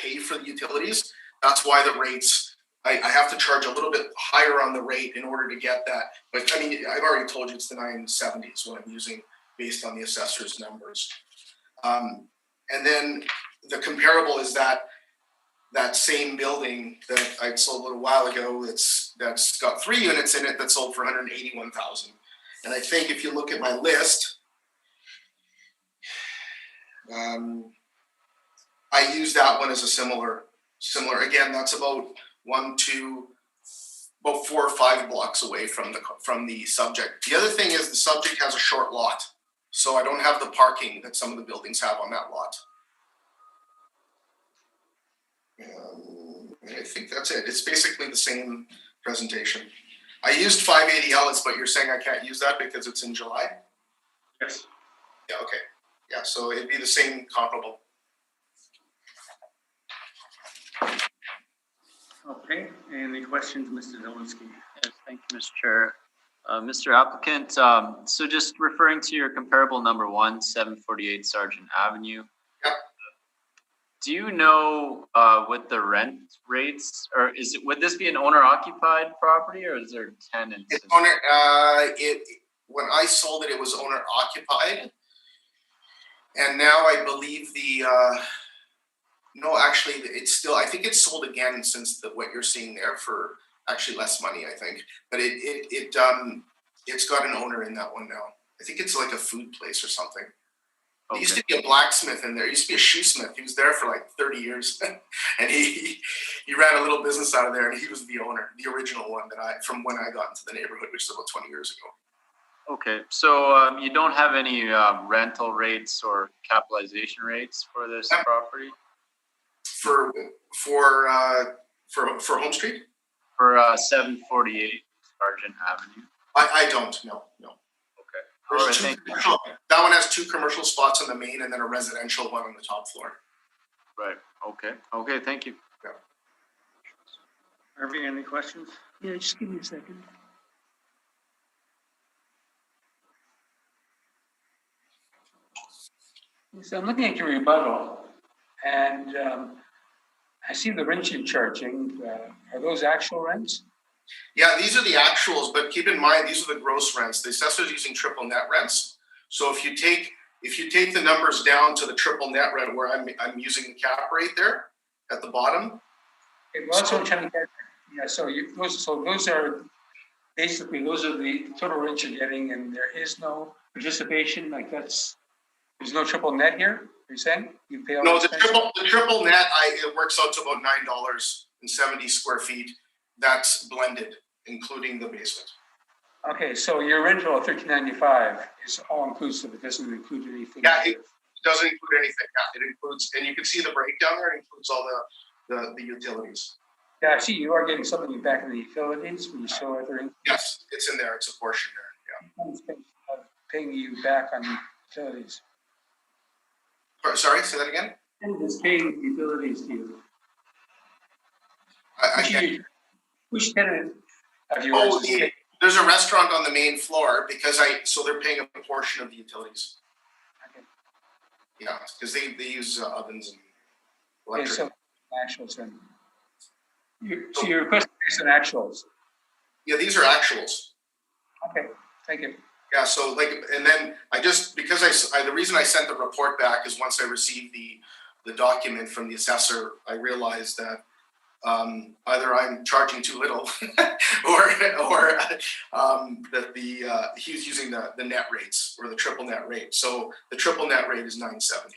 pay for the utilities. That's why the rates, I have to charge a little bit higher on the rate in order to get that. But I mean, I've already told you it's the 970 is what I'm using based on the assessor's numbers. And then the comparable is that same building that I sold a little while ago that's got 3 units in it that sold for $181,000. And I think if you look at my list, I use that one as a similar. Again, that's about 4 or 5 blocks away from the subject. The other thing is the subject has a short lot, so I don't have the parking that some of the buildings have on that lot. I think that's it. It's basically the same presentation. I used 580 Ellis, but you're saying I can't use that because it's in July? Yes. Yeah, okay. Yeah, so it'd be the same comparable. Okay, any questions, Mr. Zelinski? Yes, thank you, Mr. Chair. Mr. Applicant, so just referring to your comparable number one, 748 Sergeant Avenue. Yep. Do you know what the rent rates, or would this be an owner occupied property, or is there tenants? It's owner, when I sold it, it was owner occupied. And now I believe no, actually, it's still, I think it's sold again since what you're seeing there for actually less money, I think. But it's got an owner in that one now. I think it's like a food place or something. There used to be a blacksmith in there. There used to be a shoesmith. He was there for like 30 years. And he ran a little business out of there, and he was the owner, the original one from when I got into the neighborhood, which is about 20 years ago. Okay, so you don't have any rental rates or capitalization rates for this property? For Home Street? For 748 Sergeant Avenue? I don't, no. Okay. All right, thank you. That one has 2 commercial spots on the main and then a residential one on the top floor. Right, okay, thank you. Yeah. Harvey, any questions? Yeah, just give me a second. So I'm looking at your rebuttal, and I see the rents you're charging. Are those actual rents? Yeah, these are the actuals, but keep in mind, these are the gross rents. The assessor's using triple net rents. So if you take the numbers down to the triple net rent where I'm using the cap rate there at the bottom. Okay, well, that's what I'm trying to get. Yeah, so those are basically, those are the total rents you're getting, and there is no participation, there's no triple net here, you're saying? You pay all No, the the triple net, it works out to about $9.70 square feet. That's blended, including the basement. Okay, so your rental of $13.95 is all inclusive. It doesn't include anything. Yeah, it doesn't include anything. Yeah, it includes, and you can see the breakdown there. It includes all the utilities. Yeah, I see you are getting something back in the utilities when you show other. Yes, it's in there. It's a portion there. Yeah. Paying you back on utilities. Sorry, say that again. And it's paying utilities to you. Which tenant of yours? There's a restaurant on the main floor so they're paying a portion of the utilities. Okay. Yeah, because they use ovens and Okay, electric. so actuals then. So your request is on actuals. Yeah, these are actuals. Okay, thank you. Yeah, so and then the reason I sent the report back is once I received the document from the assessor, I realized that either I'm charging too little or that he was using the net rates or the triple net rate. So the triple net rate is $9.70.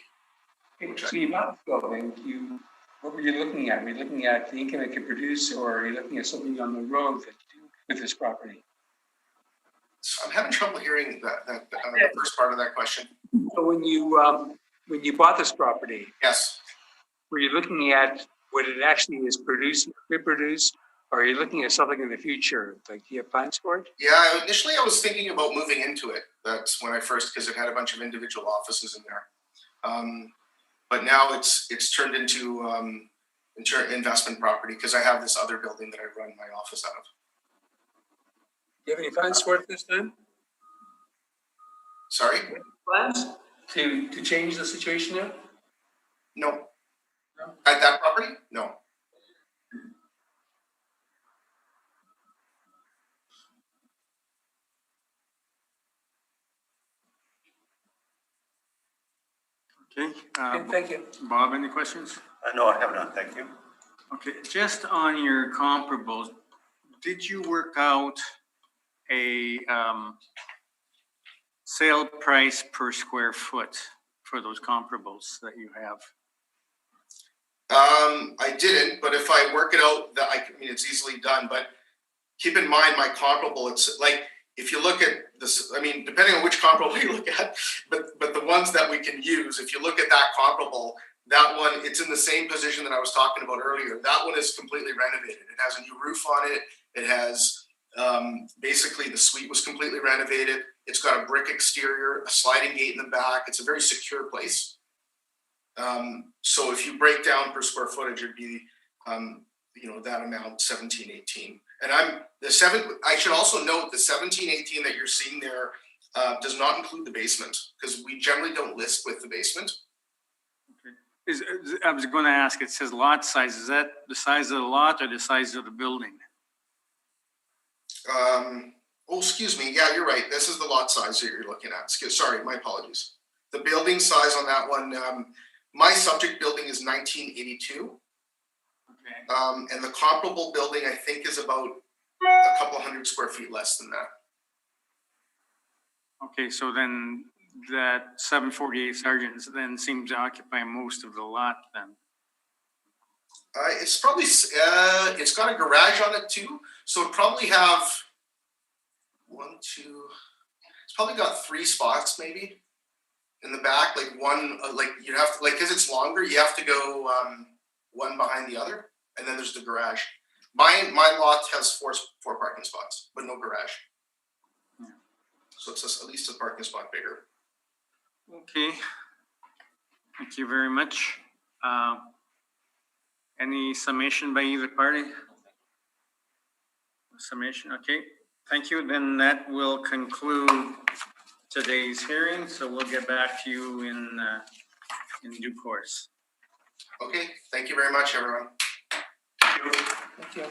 Okay, so you bought the building, what were you looking at? Were you looking at the income it could produce, or are you looking at something on the road that you do with this property? So I'm having trouble hearing the first part of that question. So when you bought this property, Yes. were you looking at what it actually is reproduced, or are you looking at something in the future? Like, do you have plans for it? Yeah, initially I was thinking about moving into it. That's when because it had a bunch of individual offices in there. But now it's turned into investment property because I have this other building that I run my office out of. Do you have any plans for it this time? Sorry? Plans to change the situation there? No. At that property? No. Okay. Okay, thank you. Bob, any questions? No, I have none, thank you. Okay, just on your comparables, did you work out a sale price per square foot for those comparables that you have? I didn't, but if I work it out, it's easily done. But keep in mind, my comparable, it's like, if you look at this, depending on which comparable you look at, but the ones that we can use, if you look at that comparable, that one, it's in the same position that I was talking about earlier. That one is completely renovated. It has a new roof on it. It has, basically the suite was completely renovated. It's got a brick exterior, a sliding gate in the back. It's a very secure place. So if you break down per square footage, it'd be that amount, 1718. And I should also note the 1718 that you're seeing there does not include the basement, because we generally don't list with the basement. I was going to ask, it says lot size. Is that the size of the lot or the size of the building? Excuse me. Yeah, you're right. This is the lot size that you're looking at. Sorry, my apologies. The building size on that one, my subject building is 1982. Okay. And the comparable building, I think, is about a couple hundred square feet less than that. Okay, so then that 748 Sergeants then seems to occupy most of the lot then. It's probably, it's got a garage on it too. So it probably have it's probably got 3 spots maybe in the back. Like one, like you have to, like, cause it's longer, you have to go one behind the other. And then there's the garage. My lot has four parking spots, but no garage. Yeah. So it's just at least a parking spot bigger. Okay. Thank you very much. Any summation by either party? Summation, okay. Thank you. Then that will conclude today's hearing. So we'll get back to you in due course. Okay, thank you very much, everyone. Thank you.